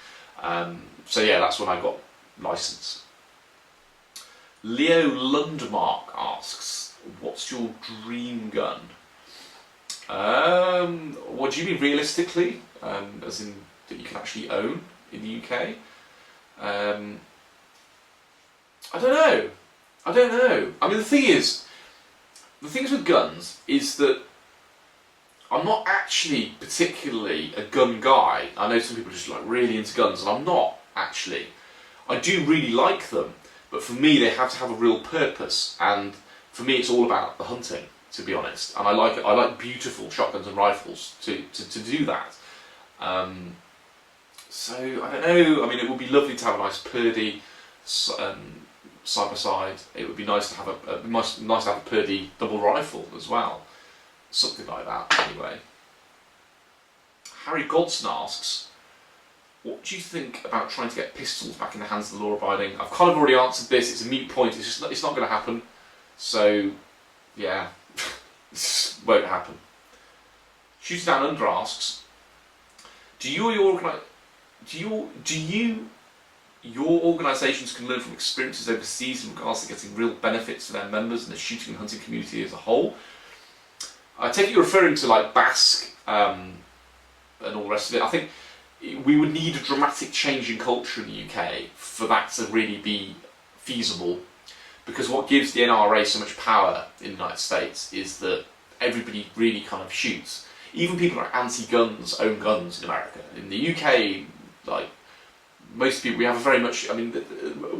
So yeah, that's when I got licence. Leo Lundmark asks, what's your dream gun? What do you mean realistically? As in that you can actually own in the UK? I don't know. I mean, the thing is with guns is that I'm not actually particularly a gun guy. I know some people are just like really into guns, and I'm not actually. I do really like them, but for me they have to have a real purpose, and for me it's all about the hunting, to be honest. And I like beautiful shotguns and rifles to do that. So I don't know. I mean, it would be lovely to have a nice Purdy side by side. It would be nice to have a Purdy double rifle as well. Something like that, anyway. Harry Godson asks, what do you think about trying to get pistols back in the hands of the law-abiding? I've kind of already answered this. It's a moot point. It's not going to happen. So, yeah, it won't happen. Shooter Down Under asks, do you or your organisations can learn from experiences overseas in regards to getting real benefits for their members and the shooting and hunting community as a whole? I take it you're referring to like Basque and all the rest of it. I think we would need a dramatic change in culture in the UK for that to really be feasible, because what gives the NRA so much power in the United States is that everybody really kind of shoots. Even people who are anti-guns own guns in America. In the UK, like most people, we have a very much, I mean,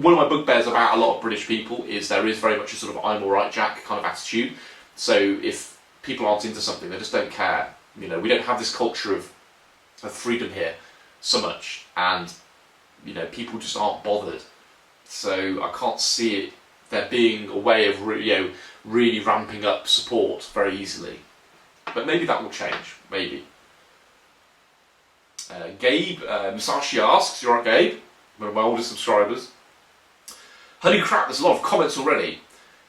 one of my bugbears about a lot of British people is there is very much a sort of I'm alright Jack kind of attitude. So if people aren't into something, they just don't care. You know, we don't have this culture of freedom here so much, and you know, people just aren't bothered. So I can't see it there being a way of really ramping up support very easily. But maybe that will change. Maybe. Gabe Musashi asks, you're right, Gabe, one of my oldest subscribers. Holy crap! There's a lot of comments already.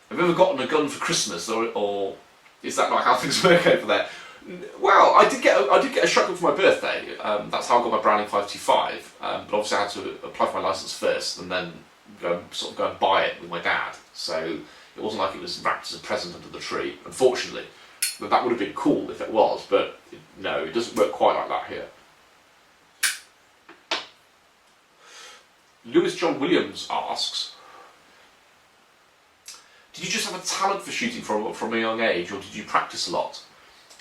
Have you ever gotten a gun for Christmas, or is that not how things work over there? Well, I did get a shotgun for my birthday. That's how I got my Browning 525. But obviously I had to apply for my license first, and then go and buy it with my dad. So it wasn't like it was wrapped as a present under the tree, unfortunately. But that would have been cool if it was. But no, it doesn't work quite like that here. Lewis John Williams asks, did you just have a talent for shooting from a young age, or did you practice a lot?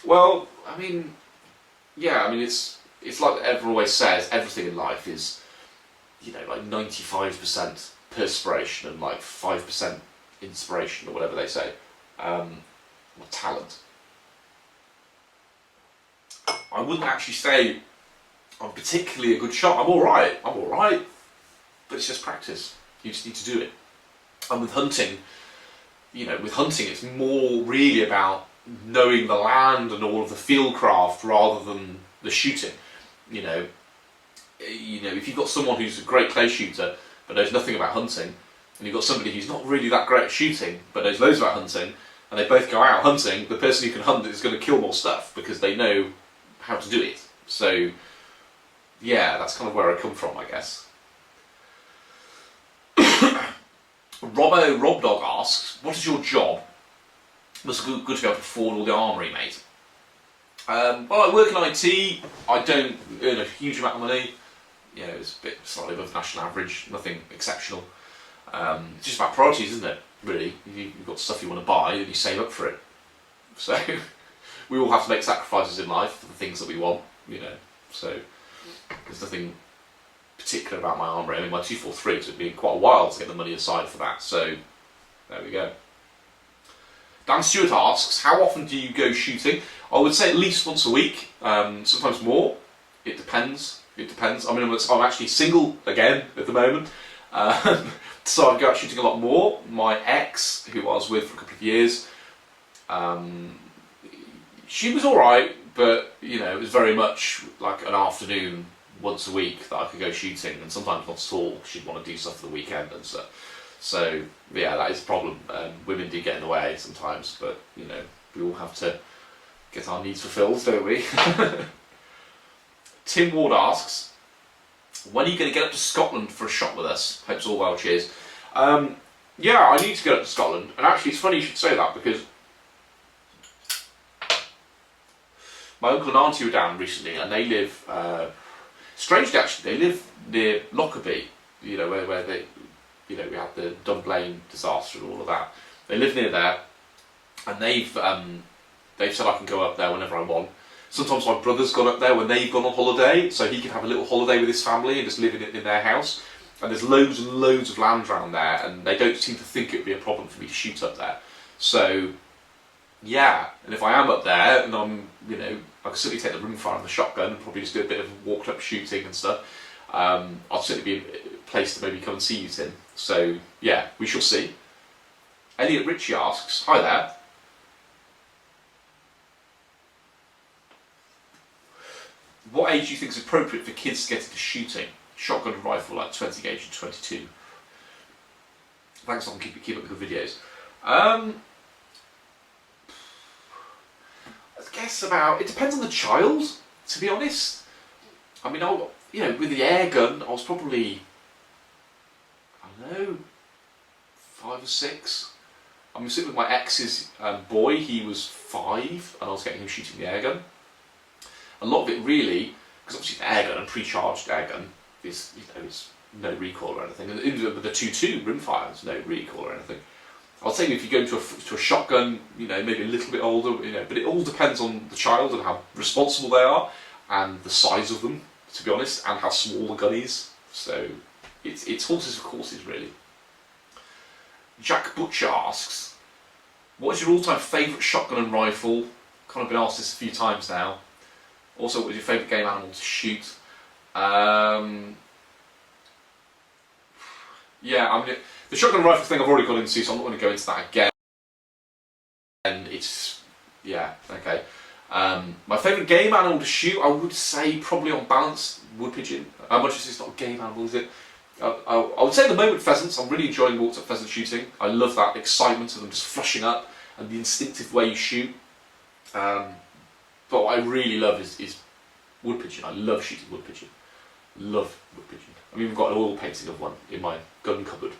Well, I mean, yeah, I mean, it's like everyone always says, everything in life is, you know, like 95% perspiration and like 5% inspiration, or whatever they say, or talent. I wouldn't actually say I'm particularly a good shot. I'm alright, but it's just practice. You just need to do it. And with hunting, you know, it's more really about knowing the land and all of the fieldcraft rather than the shooting. You know, if you've got someone who's a great clay shooter but knows nothing about hunting, and you've got somebody who's not really that great at shooting but knows loads about hunting, and they both go out hunting, the person who can hunt is going to kill more stuff because they know how to do it. So, yeah, that's kind of where I come from, I guess. Robdog asks, what is your job? Must be good to be able to afford all the armoury, mate. Well, I work in IT. I don't earn a huge amount of money. You know, it's a bit slightly above national average, nothing exceptional. It's just about priorities, isn't it? Really, you've got stuff you want to buy and you save up for it. So we all have to make sacrifices in life for the things that we want, you know. So there's nothing particular about my armoury. I mean, my 243 took me quite a while to get the money aside for that. So there we go. Dan Stewart asks, how often do you go shooting? I would say at least once a week, sometimes more. It depends. It depends. I mean, I'm actually single again at the moment, so I go out shooting a lot more. My ex, who I was with for a couple of years, she was alright, but you know, it was very much like an afternoon once a week that I could go shooting, and sometimes not at all. She'd want to do stuff for the weekend and stuff. So yeah, that is a problem. Women do get in the way sometimes, but you know, we all have to get our needs fulfilled, don't we? Tim Ward asks, when are you going to get up to Scotland for a shot with us? Hope's all well, cheers. Yeah, I need to get up to Scotland, and actually it's funny you should say that, because my uncle and auntie were down recently, and they live, strangely actually, they live near Lockerbie, you know, where they, you know, we had the Dunblane disaster and all of that. They live near there, and they've said I can go up there whenever I want. Sometimes my brother's gone up there when they've gone on holiday, so he can have a little holiday with his family and just live in their house. And there's loads and loads of land around there, and they don't seem to think it would be a problem for me to shoot up there. So, yeah, and if I am up there, and I'm, you know, I can certainly take the rimfire and the shotgun and probably just do a bit of walked up shooting and stuff. I'll certainly be a place to maybe come and see you, Tim. So, yeah, we shall see. Elliot Ritchie asks, hi there. What age do you think is appropriate for kids to get into shooting? Shotgun and rifle, like 20 gauge and 22. Thanks, I can keep up the good videos. I guess it depends on the child, to be honest. I mean, you know, with the air gun, I was probably, I don't know, 5 or 6. I'm sitting with my ex's boy, he was 5, and I was getting him shooting the air gun. A lot of it really, because obviously an air gun, a pre-charged air gun, is, you know, it's no recoil or anything. And with the 2.2 rimfire, there's no recoil or anything. I'd say if you go into a shotgun, you know, maybe a little bit older, you know, but it all depends on the child and how responsible they are, and the size of them, to be honest, and how small the gun is. So it's horses for courses, really. Jack Butcher asks, what is your all-time favourite shotgun and rifle? Kind of been asked this a few times now. Also, what was your favourite game animal to shoot? Yeah, I mean, the shotgun rifle thing I've already got into, so I'm not going to go into that again. And it's, yeah, okay. My favourite game animal to shoot, I would say probably on balance, wood pigeon. How much is this not a game animal, is it? I would say at the moment pheasants. I'm really enjoying walked up pheasant shooting. I love that excitement of them just flushing up and the instinctive way you shoot. But what I really love is wood pigeon. I love shooting wood pigeon. Love wood pigeon. I've even got an oil painting of one in my gun cupboard.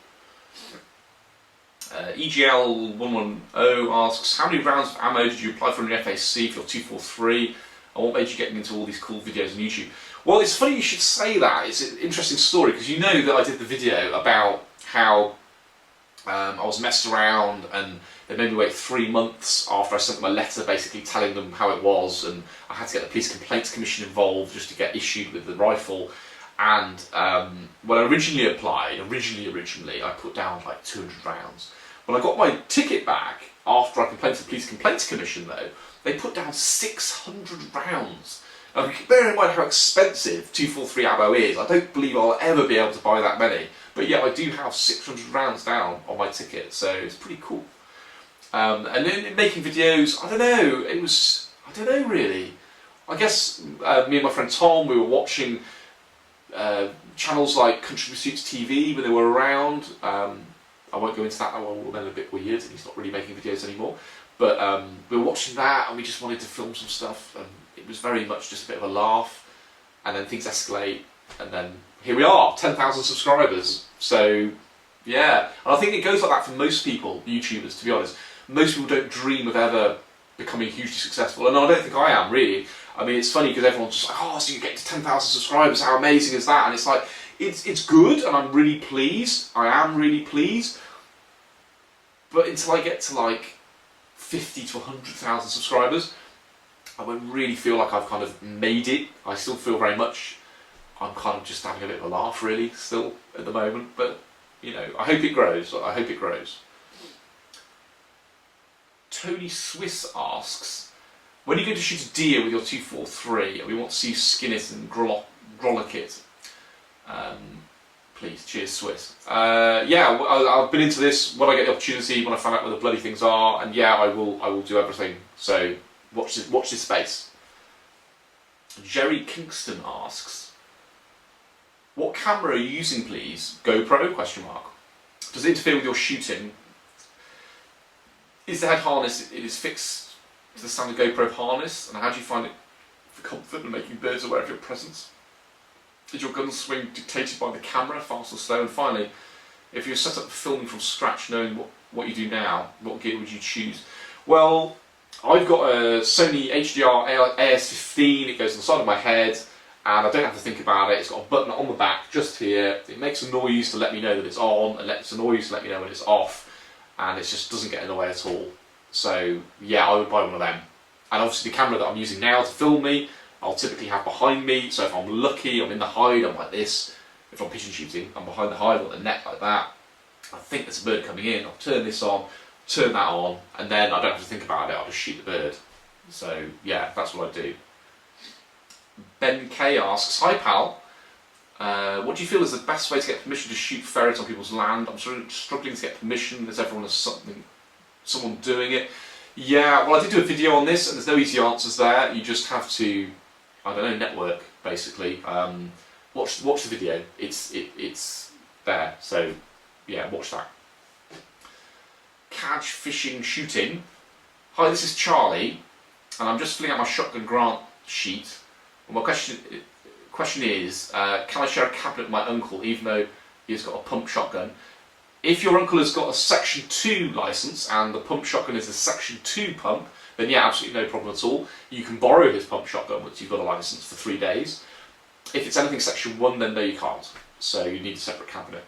EGL110 asks, how many rounds of ammo did you apply for in your FAC for your 243? And what made you getting into all these cool videos on YouTube? Well, it's funny you should say that. It's an interesting story, because you know that I did the video about how I was messed around, and they made me wait 3 months after I sent them a letter basically telling them how it was, and I had to get the Police Complaints Commission involved just to get issued with the rifle. And when I originally applied, I put down like 200 rounds. When I got my ticket back, after I complained to the Police Complaints Commission though, they put down 600 rounds. Now, bear in mind how expensive 243 ammo is. I don't believe I'll ever be able to buy that many. But yeah, I do have 600 rounds down on my ticket, so it's pretty cool. And then in making videos, I don't know, I don't know really. I guess me and my friend Tom, we were watching channels like Country Pursuits TV when they were around. I won't go into that, that one will then a bit weird, and he's not really making videos anymore. But we were watching that, and we just wanted to film some stuff, and it was very much just a bit of a laugh, and then things escalate, and then here we are, 10,000 subscribers. So yeah, and I think it goes like that for most people, YouTubers, to be honest. Most people don't dream of ever becoming hugely successful, and I don't think I am, really. I mean, it's funny because everyone's just like, oh, so you get to 10,000 subscribers, how amazing is that? And it's like, it's good, and I'm really pleased, I am really pleased, but until I get to like 50 to 100,000 subscribers, I won't really feel like I've kind of made it. I still feel very much, I'm kind of just having a bit of a laugh really, still, at the moment, but, you know, I hope it grows, I hope it grows. Tony Swiss asks, when are you going to shoot a deer with your 243? We want to see you skin it and grill roller kit. Please, cheers, Swiss. Yeah, I've been into this when I get the opportunity, when I find out where the bloody things are, and yeah, I will do everything. So watch this space. Jerry Kingston asks, what camera are you using, please? GoPro? Question mark. Does it interfere with your shooting? Is the head harness it is fixed to the standard GoPro harness, and how do you find it for comfort in making birds aware of your presence? Is your gun swing dictated by the camera, fast or slow? And finally, if you're set up for filming from scratch, knowing what you do now, what gear would you choose? Well, I've got a Sony HDR AS15, it goes on the side of my head, and I don't have to think about it. It's got a button on the back, just here. It makes a noise to let me know that it's on, and makes a noise to let me know when it's off, and it just doesn't get in the way at all. So yeah, I would buy one of them. And obviously the camera that I'm using now to film me, I'll typically have behind me, so if I'm lucky, I'm in the hide, I'm like this. If I'm pigeon shooting, I'm behind the hide, I've got the net like that. I think there's a bird coming in, I'll turn this on, turn that on, and then I don't have to think about it, I'll just shoot the bird. So yeah, that's what I do. Ben K asks, hi pal, what do you feel is the best way to get permission to shoot ferrets on people's land? I'm sort of struggling to get permission, as everyone has someone doing it. Yeah, well I did do a video on this, and there's no easy answers there. You just have to, I don't know, network basically. Watch the video. It's there. So yeah, watch that. Catch fishing shooting. Hi, this is Charlie, and I'm just filling out my shotgun grant sheet. And my question is, can I share a cabinet with my uncle, even though he's got a pump shotgun? If your uncle has got a Section 2 licence and the pump shotgun is a Section 2 pump, then yeah, absolutely no problem at all. You can borrow his pump shotgun once you've got a licence for 3 days. If it's anything Section 1, then no, you can't. So you need a separate cabinet.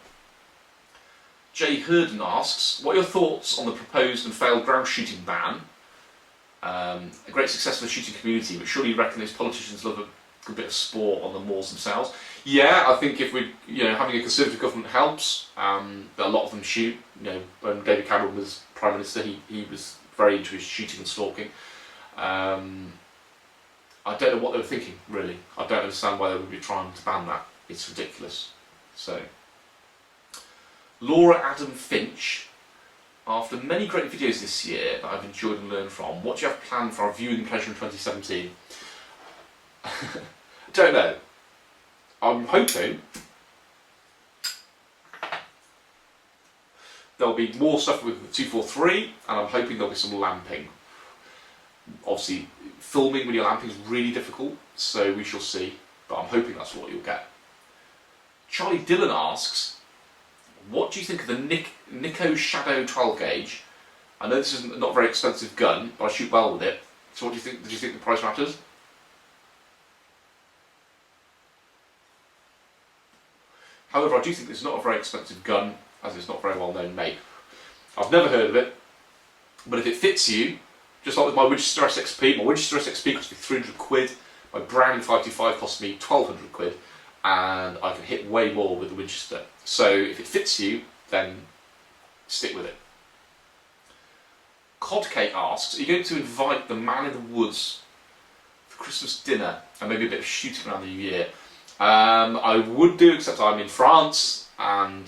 Jay Herden asks, what are your thoughts on the proposed and failed grouse shooting ban? A great success for the shooting community, but surely you reckon those politicians love a good bit of sport on the moors themselves? Yeah, I think if we, having a Conservative government helps. A lot of them shoot. When David Cameron was Prime Minister, he was very into his shooting and stalking. I don't know what they were thinking, really. I don't understand why they would be trying to ban that. It's ridiculous. So, Laura Adam Finch, after many great videos this year that I've enjoyed and learned from, what do you have planned for our viewing pleasure in 2017? Don't know. I'm hoping there'll be more stuff with the 243, and I'm hoping there'll be some lamping. Obviously, filming when you're lamping is really difficult, so we shall see, but I'm hoping that's what you'll get. Charlie Dillon asks, what do you think of the Nikko Shadow 12 gauge? I know this is not a very expensive gun, but I shoot well with it. So what do you think? Did you think the price matters? However, I do think it's not a very expensive gun, as it's not very well known make. I've never heard of it, but if it fits you, just like with my Winchester SXP, my Winchester SXP cost me 300 quid, my Browning 525 cost me 1200 quid, and I can hit way more with the Winchester. So if it fits you, then stick with it. Codcake asks, are you going to invite the man in the woods for Christmas dinner and maybe a bit of shooting around the New Year? I would do, except I'm in France, and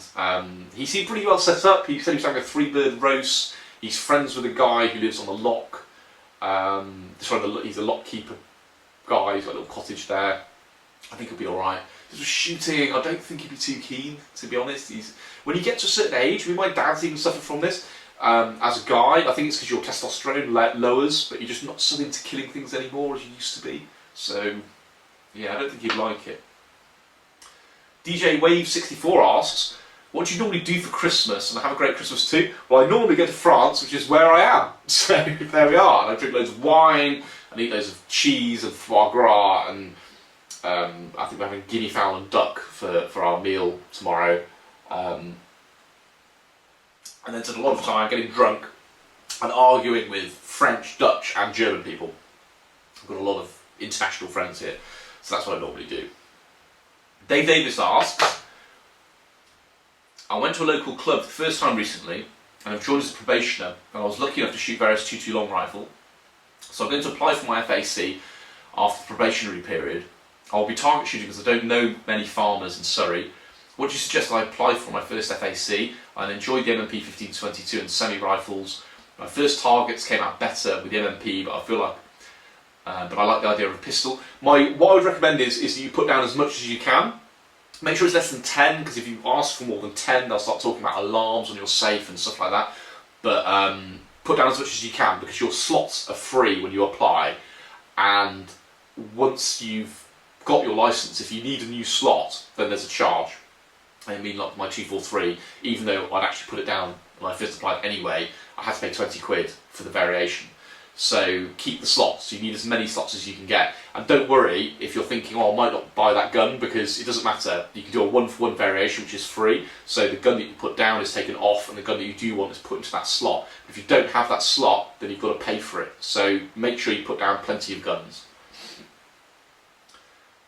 he seemed pretty well set up. He said he was having a 3-bird roast. He's friends with a guy who lives on the lock. He's a lock keeper guy. He's got a little cottage there. I think he'll be alright. This was shooting. I don't think he'd be too keen, to be honest. When you get to a certain age, my dad's even suffered from this. As a guy, I think it's because your testosterone lowers, but you're just not so into killing things anymore as you used to be. So, yeah, I don't think he'd like it. DJ Wave 64 asks, what do you normally do for Christmas? And I have a great Christmas too. Well, I normally go to France, which is where I am. So there we are. And I drink loads of wine, and eat loads of cheese and foie gras, and I think we're having guinea fowl and duck for our meal tomorrow. And then spend a lot of time getting drunk and arguing with French, Dutch and German people. I've got a lot of international friends here, so that's what I normally do. Dave Davis asks, I went to a local club for the first time recently, and I've joined as a probationer, and I was lucky enough to shoot various 2.2 long rifle. So I'm going to apply for my FAC after the probationary period. I'll be target shooting because I don't know many farmers in Surrey. What do you suggest I apply for my first FAC? I enjoyed the MMP 1522 and semi-rifles. My first targets came out better with the MMP, but I feel like, but I like the idea of a pistol. What I would recommend is that you put down as much as you can. Make sure it's less than 10, because if you ask for more than 10, they'll start talking about alarms on your safe and stuff like that. But put down as much as you can, because your slots are free when you apply, and once you've got your license, if you need a new slot, then there's a charge. I mean, like my 243, even though I'd actually put it down when I first applied anyway, I had to pay 20 quid for the variation. So keep the slots. You need as many slots as you can get, and don't worry if you're thinking, oh, I might not buy that gun, because it doesn't matter. You can do a 1-for-1 variation, which is free. So the gun that you put down is taken off, and the gun that you do want is put into that slot. If you don't have that slot, then you've got to pay for it. So make sure you put down plenty of guns.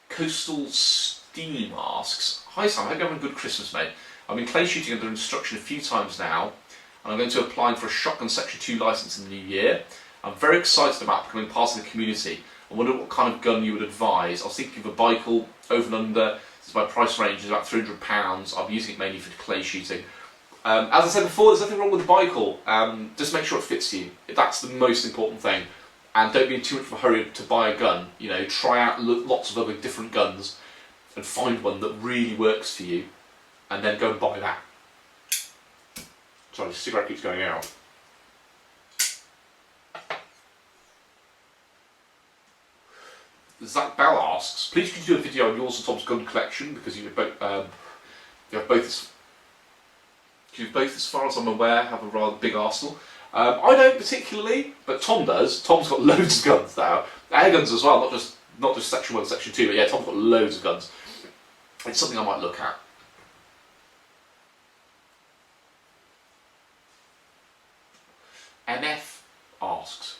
Coastal Steam asks, hi Sam, I hope you're having a good Christmas, mate. I've been clay shooting under instruction a few times now, and I'm going to apply for a shotgun section 2 licence in the new year. I'm very excited about becoming part of the community. I wonder what kind of gun you would advise. I was thinking of a Bicol, over and under, since my price range is about £300. I'll be using it mainly for clay shooting. As I said before, there's nothing wrong with the Bicol. Just make sure it fits you. That's the most important thing. And don't be in too much of a hurry to buy a gun. You know, try out lots of other different guns and find one that really works for you, and then go and buy that. Sorry, the cigarette keeps going out. Zach Bell asks, please could you do a video on yours and Tom's gun collection, because you both, as far as I'm aware, have a rather big arsenal. I don't particularly, but Tom does. Tom's got loads of guns now, air guns as well, not just section 1, section 2, but yeah, Tom's got loads of guns. It's something I might look at. MF asks,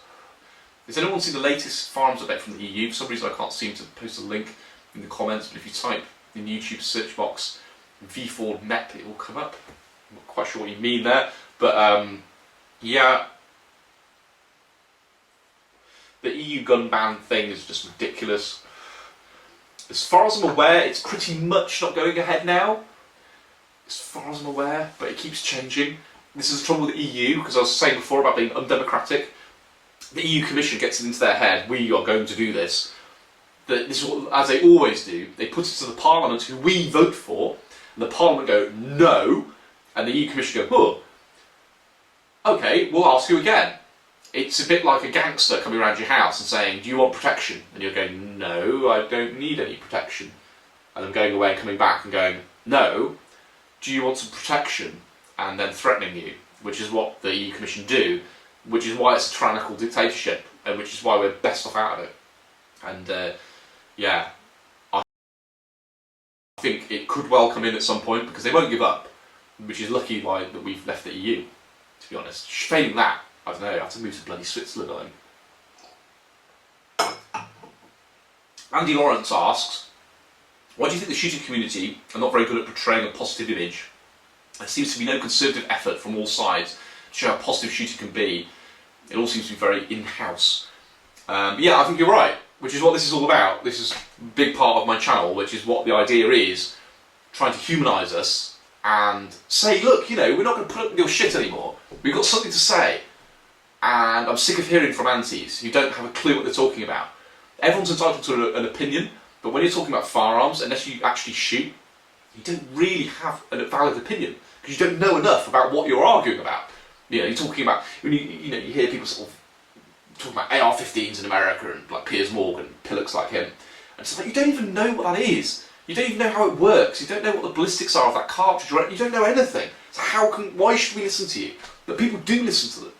has anyone seen the latest firearms update from the EU? For some reason I can't seem to post a link in the comments, but if you type in the YouTube search box V4 MEP, it will come up. I'm not quite sure what you mean there, but yeah, the EU gun ban thing is just ridiculous. As far as I'm aware, it's pretty much not going ahead now, as far as I'm aware, but it keeps changing. This is the trouble with the EU, because I was saying before about being undemocratic. The EU Commission gets it into their head, we are going to do this. This is what, as they always do, they put it to the Parliament who we vote for, and the Parliament go, no, and the EU Commission go, oh, okay, we'll ask you again. It's a bit like a gangster coming around your house and saying, do you want protection? And you're going, no, I don't need any protection. And then going away and coming back and going, no, do you want some protection? And then threatening you, which is what the EU Commission do, which is why it's a tyrannical dictatorship, and which is why we're best off out of it. And yeah, I think it could well come in at some point, because they won't give up, which is lucky why that we've left the EU, to be honest. Failing that, I don't know, I have to move to bloody Switzerland, I think. Andy Lawrence asks, why do you think the shooting community are not very good at portraying a positive image? There seems to be no conservative effort from all sides to show how positive shooting can be. It all seems to be very in-house. Yeah, I think you're right, which is what this is all about. This is a big part of my channel, which is what the idea is, trying to humanise us and say, look, you know, we're not going to put up with your shit anymore. We've got something to say. And I'm sick of hearing from antis who don't have a clue what they're talking about. Everyone's entitled to an opinion, but when you're talking about firearms, unless you actually shoot, you don't really have a valid opinion, because you don't know enough about what you're arguing about. You know, you're talking about, when you hear people sort of talking about AR-15s in America and like Piers Morgan, pillocks like him, and it's like, you don't even know what that is. You don't even know how it works. You don't know what the ballistics are of that cartridge. You don't know anything. So why should we listen to you? But people do listen to them,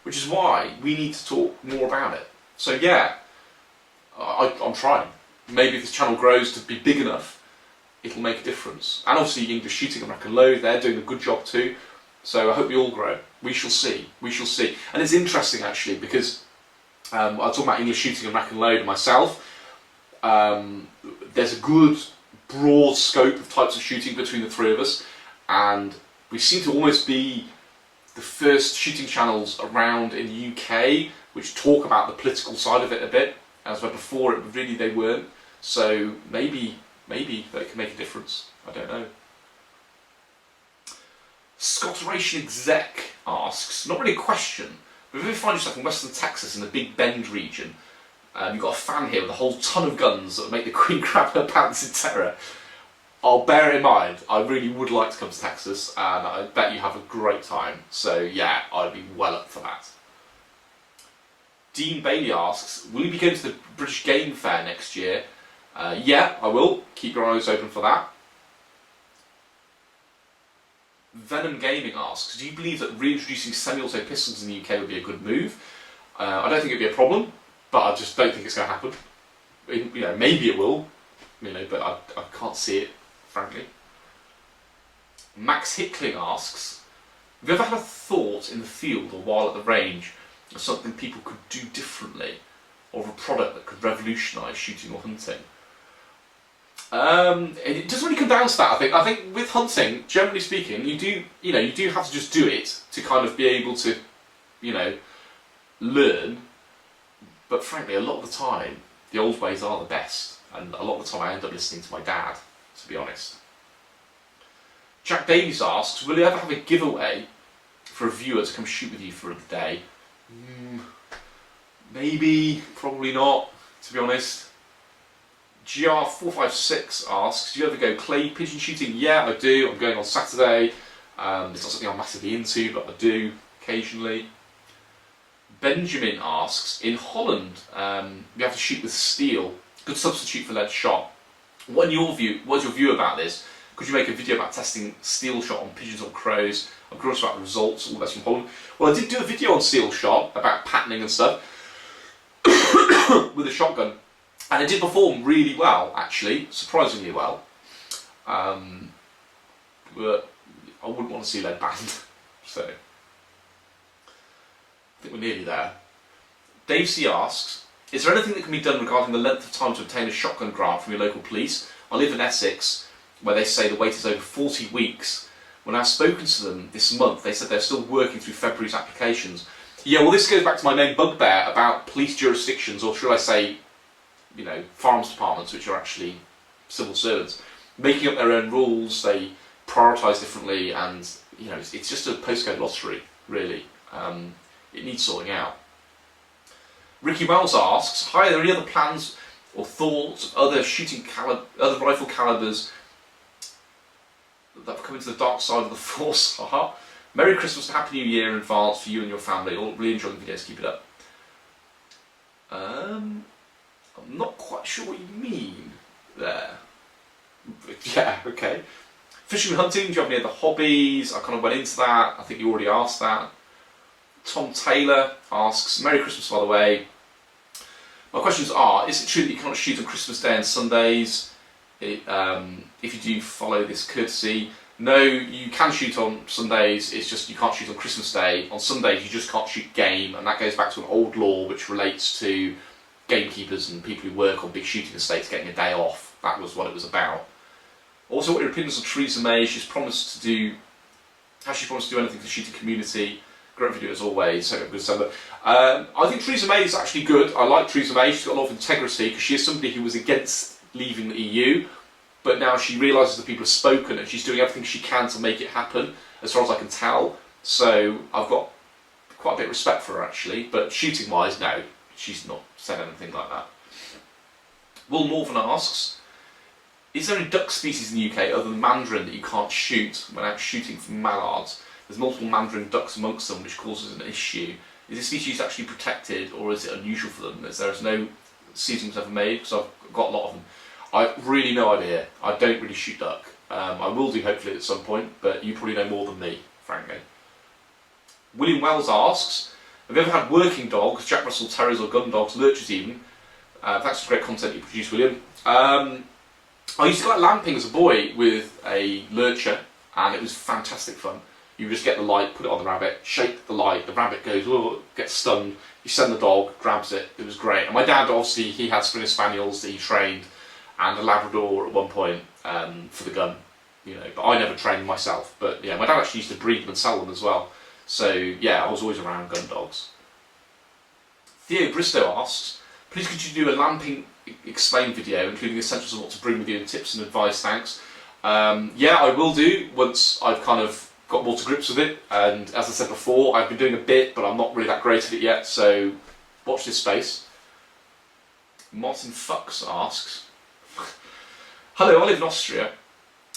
which is why we need to talk more about it. So yeah, I'm trying. Maybe if this channel grows to be big enough, it'll make a difference. And obviously English Shooting and Rack and Load, they're doing a good job too. So I hope we all grow. We shall see. We shall see. And it's interesting actually, because I was talking about English Shooting and Rack and Load myself. There's a good broad scope of types of shooting between the three of us, and we seem to almost be the first shooting channels around in the UK which talk about the political side of it a bit, as where before it really they weren't. So maybe they can make a difference. I don't know. Scotteration Exec asks, not really a question, but if you find yourself in Western Texas in the Big Bend region, you've got a fan here with a whole ton of guns that would make the Queen crap her pants in terror, I'll bear it in mind. I really would like to come to Texas, and I bet you have a great time. So yeah, I'd be well up for that. Dean Bailey asks, will you be going to the British Game Fair next year? Yeah, I will. Keep your eyes open for that. Venom Gaming asks, do you believe that reintroducing semi-auto pistols in the UK would be a good move? I don't think it'd be a problem, but I just don't think it's going to happen. You know, maybe it will, you know, but I can't see it, frankly. Max Hickling asks, have you ever had a thought in the field or while at the range of something people could do differently, or of a product that could revolutionise shooting or hunting? It doesn't really come down to that. I think with hunting, generally speaking, you do have to just do it to kind of be able to, learn. But frankly, a lot of the time, the old ways are the best, and a lot of the time I end up listening to my dad, to be honest. Jack Davies asks, will you ever have a giveaway for a viewer to come shoot with you for a day? Maybe, probably not, to be honest. GR456 asks, do you ever go clay pigeon shooting? Yeah, I do. I'm going on Saturday. It's not something I'm massively into, but I do occasionally. Benjamin asks, in Holland, you have to shoot with steel. Good substitute for lead shot. What's your view about this? Could you make a video about testing steel shot on pigeons or crows? I'm curious about the results, all that's from Holland. Well, I did do a video on steel shot about patterning and stuff with a shotgun. And it did perform really well, actually, surprisingly well. But I wouldn't want to see lead banned, so I think we're nearly there. Dave C asks, is there anything that can be done regarding the length of time to obtain a shotgun grant from your local police? I live in Essex, where they say the wait is over 40 weeks. When I've spoken to them this month, they said they're still working through February's applications. Yeah, well, this goes back to my main bugbear about police jurisdictions, or should I say, farms departments, which are actually civil servants, making up their own rules. They prioritise differently, and it's just a postcode lottery, really. It needs sorting out. Ricky Wells asks, hi, are there any other plans or thoughts of other rifle calibers that have come into the dark side of the force? Haha. Merry Christmas and Happy New Year in advance for you and your family. All really enjoying the videos, keep it up. I'm not quite sure what you mean there. But yeah, okay. Fishing and hunting, do you have any other hobbies? I kind of went into that. I think you already asked that. Tom Taylor asks, Merry Christmas, by the way. My questions are, is it true that you cannot shoot on Christmas Day and Sundays? If you do follow this courtesy, no, you can shoot on Sundays, it's just you can't shoot on Christmas Day. On Sundays you just can't shoot game, and that goes back to an old law which relates to gamekeepers and people who work on big shooting estates getting a day off. That was what it was about. Also, what are your opinions on Theresa May? Has she promised to do anything for the shooting community? Great video as always, so good December. I think Theresa May is actually good. I like Theresa May, she's got a lot of integrity, because she is somebody who was against leaving the EU, but now she realises that people have spoken and she's doing everything she can to make it happen, as far as I can tell. So I've got quite a bit of respect for her actually, but shooting wise, no, she's not said anything like that. Will Northern asks, is there any duck species in the UK other than mandarin that you can't shoot when out shooting for mallards? There's multiple mandarin ducks amongst them, which causes an issue. Is this species actually protected, or is it unusual for them? As there is no seasonings ever made, because I've got a lot of them. I've really no idea. I don't really shoot duck. I will do hopefully at some point, but you probably know more than me, frankly. William Wells asks, have you ever had working dogs, Jack Russell Terriers or gun dogs, lurchers even? Thanks for the great content you produce, William. I used to go out lamping as a boy with a lurcher, and it was fantastic fun. You just get the light, put it on the rabbit, shake the light, the rabbit goes, oh, gets stunned, you send the dog, grabs it, it was great. And my dad, obviously, he had Springer Spaniels that he trained, and a Labrador at one point for the gun, but I never trained myself. But yeah, my dad actually used to breed them and sell them as well. So yeah, I was always around gun dogs. Theo Bristow asks, Please could you do a lamping explain video, including the essentials of what to bring with you and tips and advice, thanks. Yeah, I will do once I've kind of got more to grips with it, and as I said before, I've been doing a bit, but I'm not really that great at it yet, so watch this space. Martin Fuchs asks, hello, I live in Austria.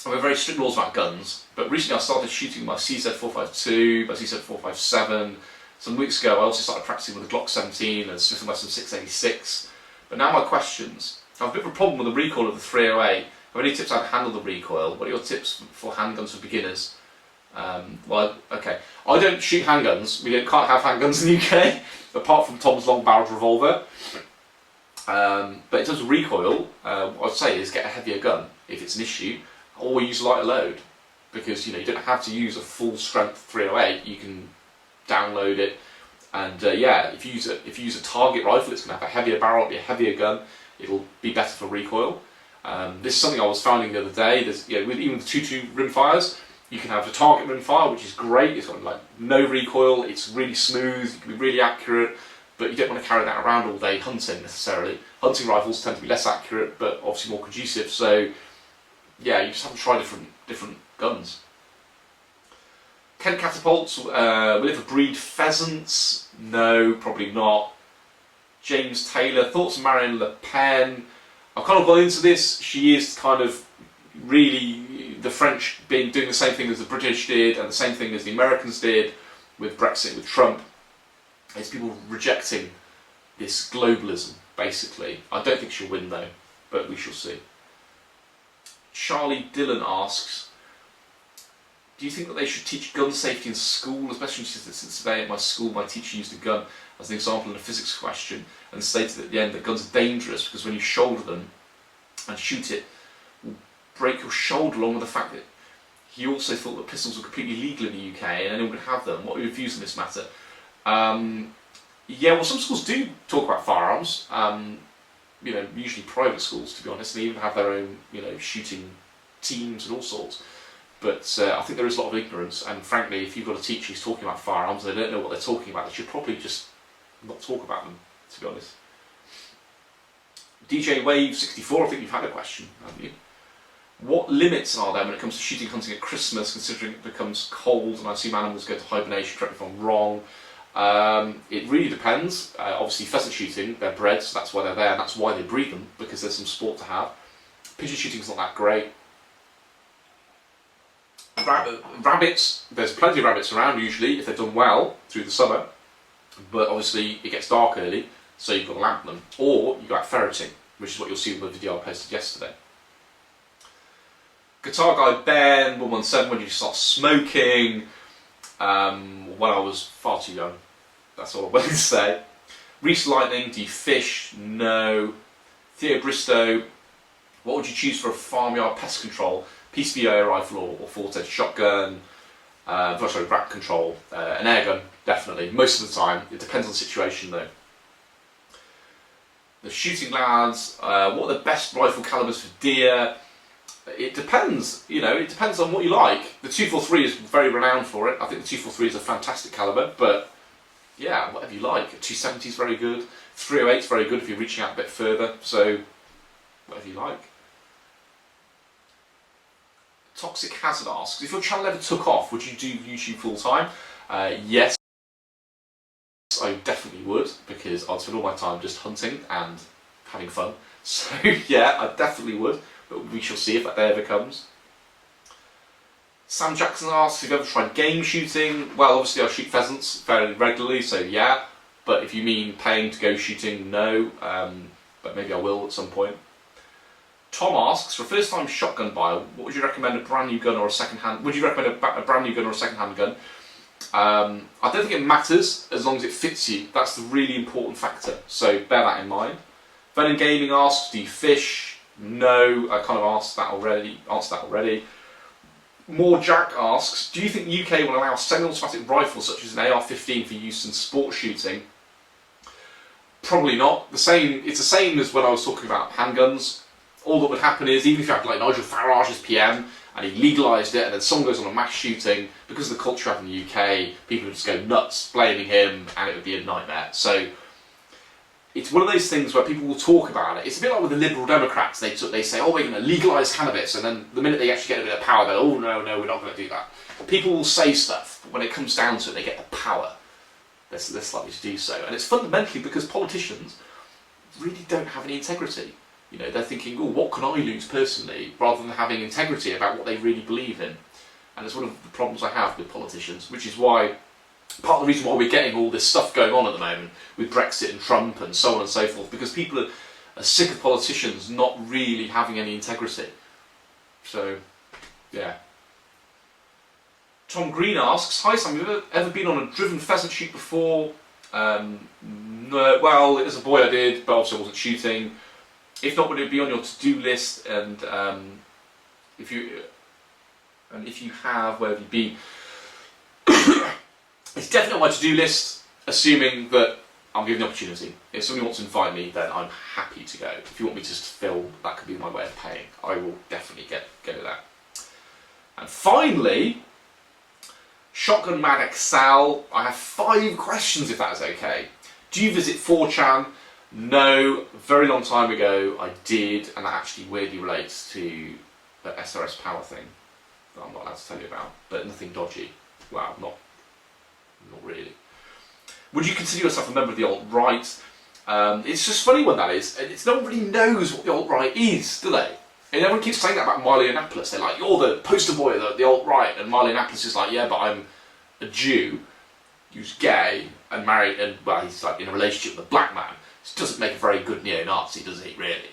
I have very strict laws about guns, but recently I started shooting my CZ452, my CZ457. Some weeks ago I also started practicing with a Glock 17 and Smith & Wesson 686. But now my questions. I have a bit of a problem with the recoil of the 308. Have any tips on how to handle the recoil? What are your tips for handguns for beginners? Well, okay. I don't shoot handguns. We can't have handguns in the UK, apart from Tom's long-barreled revolver. But in terms of recoil, what I'd say is get a heavier gun if it's an issue, or use lighter load, because you don't have to use a full-strength 308. You can download it, and yeah, if you use a target rifle, it's going to have a heavier barrel, it'll be a heavier gun. It'll be better for recoil. This is something I was finding the other day. There's, with even the 2.2 rimfires, you can have the target rimfire, which is great. It's got like no recoil. It's really smooth. You can be really accurate, but you don't want to carry that around all day hunting necessarily. Hunting rifles tend to be less accurate, but obviously more conducive. So yeah, you just have to try different guns. Can catapults will ever breed pheasants? No, probably not. James Taylor, thoughts on Marine Le Pen? I've kind of gone into this. She is kind of really the French doing the same thing as the British did and the same thing as the Americans did with Brexit, with Trump. It's people rejecting this globalism, basically. I don't think she'll win though, but we shall see. Charlie Dillon asks, do you think that they should teach gun safety in school, especially since today at my school my teacher used a gun as an example in a physics question and stated at the end that guns are dangerous because when you shoulder them and shoot it, will break your shoulder, along with the fact that he also thought that pistols were completely legal in the UK and anyone could have them. What are your views on this matter? Yeah, well, some schools do talk about firearms. Usually private schools, to be honest, and they even have their own, shooting teams and all sorts. But I think there is a lot of ignorance, and frankly, if you've got a teacher who's talking about firearms, they don't know what they're talking about, they should probably just not talk about them, to be honest. DJ Wave 64, I think you've had a question, haven't you? What limits are there when it comes to shooting hunting at Christmas, considering it becomes cold and I assume animals go to hibernation? Correct me if I'm wrong. It really depends. Obviously pheasant shooting, they're bred, so that's why they're there, and that's why they breed them, because there's some sport to have. Pigeon shooting is not that great. Rabbits, there's plenty of rabbits around usually if they're done well through the summer, but obviously it gets dark early, so you've got to lamp them. Or you go out ferreting, which is what you'll see in the video I posted yesterday. Guitar Guy Ben 117, when did you start smoking? When I was far too young. That's all I'm willing to say. Reese Lightning, do you fish? No. Theo Bristow, what would you choose for a farmyard pest control? PCBA rifle or full-edged shotgun? Rat control, an air gun, definitely. Most of the time. It depends on the situation though. The shooting lads, what are the best rifle calibers for deer? It depends, it depends on what you like. The 243 is very renowned for it. I think the 243 is a fantastic caliber, but yeah, whatever you like. A 270 is very good. 308 is very good if you're reaching out a bit further, so whatever you like. Toxic Hazard asks, if your channel ever took off, would you do YouTube full time? Yes, I definitely would, because I'd spend all my time just hunting and having fun. So yeah, I definitely would. But we shall see if that day ever comes. Sam Jackson asks, have you ever tried game shooting? Well, obviously I shoot pheasants fairly regularly, so yeah. But if you mean paying to go shooting, no. But maybe I will at some point. Tom asks, for a first-time shotgun buyer, what would you recommend, a brand new gun or a second-hand? Would you recommend a brand new gun or a second-hand gun? I don't think it matters as long as it fits you. That's the really important factor. So bear that in mind. Venom Gaming asks, do you fish? No, I kind of answered that already. More Jack asks, do you think the UK will allow semi-automatic rifles such as an AR-15 for use in sport shooting? Probably not. It's the same as when I was talking about handguns. All that would happen is, even if you had like Nigel Farage as PM and he legalised it and then someone goes on a mass shooting, because of the culture out in the UK, people would just go nuts blaming him and it would be a nightmare. So it's one of those things where people will talk about it. It's a bit like with the Liberal Democrats. They say, oh, we're going to legalise cannabis, and then the minute they actually get a bit of power, they're, oh, no, we're not going to do that. People will say stuff, but when it comes down to it, they get the power. They're likely to do so. And it's fundamentally because politicians really don't have any integrity. You know, they're thinking, oh, what can I lose personally, rather than having integrity about what they really believe in. And it's one of the problems I have with politicians, which is why part of the reason why we're getting all this stuff going on at the moment with Brexit and Trump and so on and so forth, because people are sick of politicians not really having any integrity. So, yeah. Tom Green asks, hi Sam, have you ever been on a driven pheasant shoot before? No, well, as a boy I did, but obviously I wasn't shooting. If not, would it be on your to-do list? And if you have, where have you been? It's definitely on my to-do list, assuming that I'm given the opportunity. If somebody wants to invite me, then I'm happy to go. If you want me to just film, that could be my way of paying. I will definitely go to that. And finally, Shotgun Mad XL, I have 5 questions if that's okay. Do you visit 4chan? No, very long time ago I did, and that actually weirdly relates to the Srspower thing that I'm not allowed to tell you about, but nothing dodgy. Wow, not really. Would you consider yourself a member of the alt-right? It's just funny when that is. No one really knows what the alt-right is, do they? And everyone keeps saying that about Miley Annapolis. They're like, you're the poster boy of the alt-right, and Miley Annapolis is like, yeah, but I'm a Jew who's gay and married, and well, he's like in a relationship with a black man. It doesn't make a very good neo-Nazi, does he, really?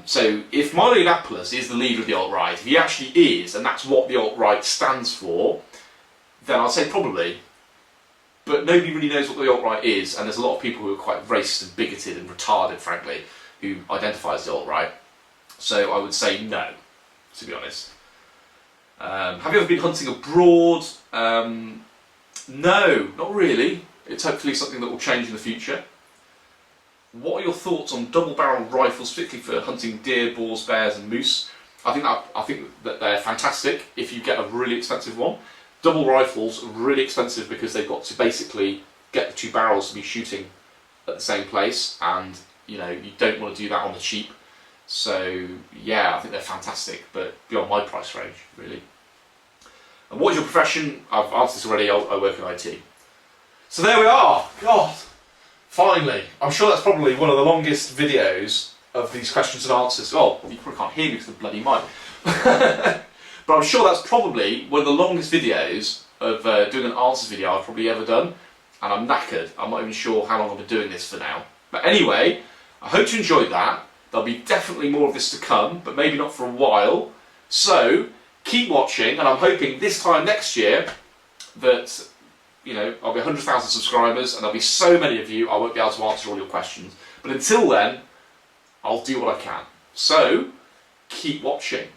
So if Miley Annapolis is the leader of the alt-right, if he actually is, and that's what the alt-right stands for, then I'd say probably. But nobody really knows what the alt-right is, and there's a lot of people who are quite racist and bigoted and retarded, frankly, who identify as the alt-right. So I would say no, to be honest. Have you ever been hunting abroad? No, not really. It's hopefully something that will change in the future. What are your thoughts on double-barrel rifles, particularly for hunting deer, boars, bears and moose? I think that they're fantastic if you get a really expensive one. Double rifles are really expensive because they've got to basically get the 2 barrels to be shooting at the same place, and you know, you don't want to do that on the cheap. So yeah, I think they're fantastic, but beyond my price range, really. And what is your profession? I've answered this already. I work in IT. So there we are. God, finally. I'm sure that's probably one of the longest videos of these questions and answers. Oh, you probably can't hear me because of the bloody mic. But I'm sure that's probably one of the longest videos of doing an answers video I've probably ever done. And I'm knackered. I'm not even sure how long I've been doing this for now. But anyway, I hope you enjoyed that. There'll be definitely more of this to come, but maybe not for a while. So keep watching, and I'm hoping this time next year that, you know, I'll be 100,000 subscribers, and there'll be so many of you I won't be able to answer all your questions. But until then, I'll do what I can. So keep watching.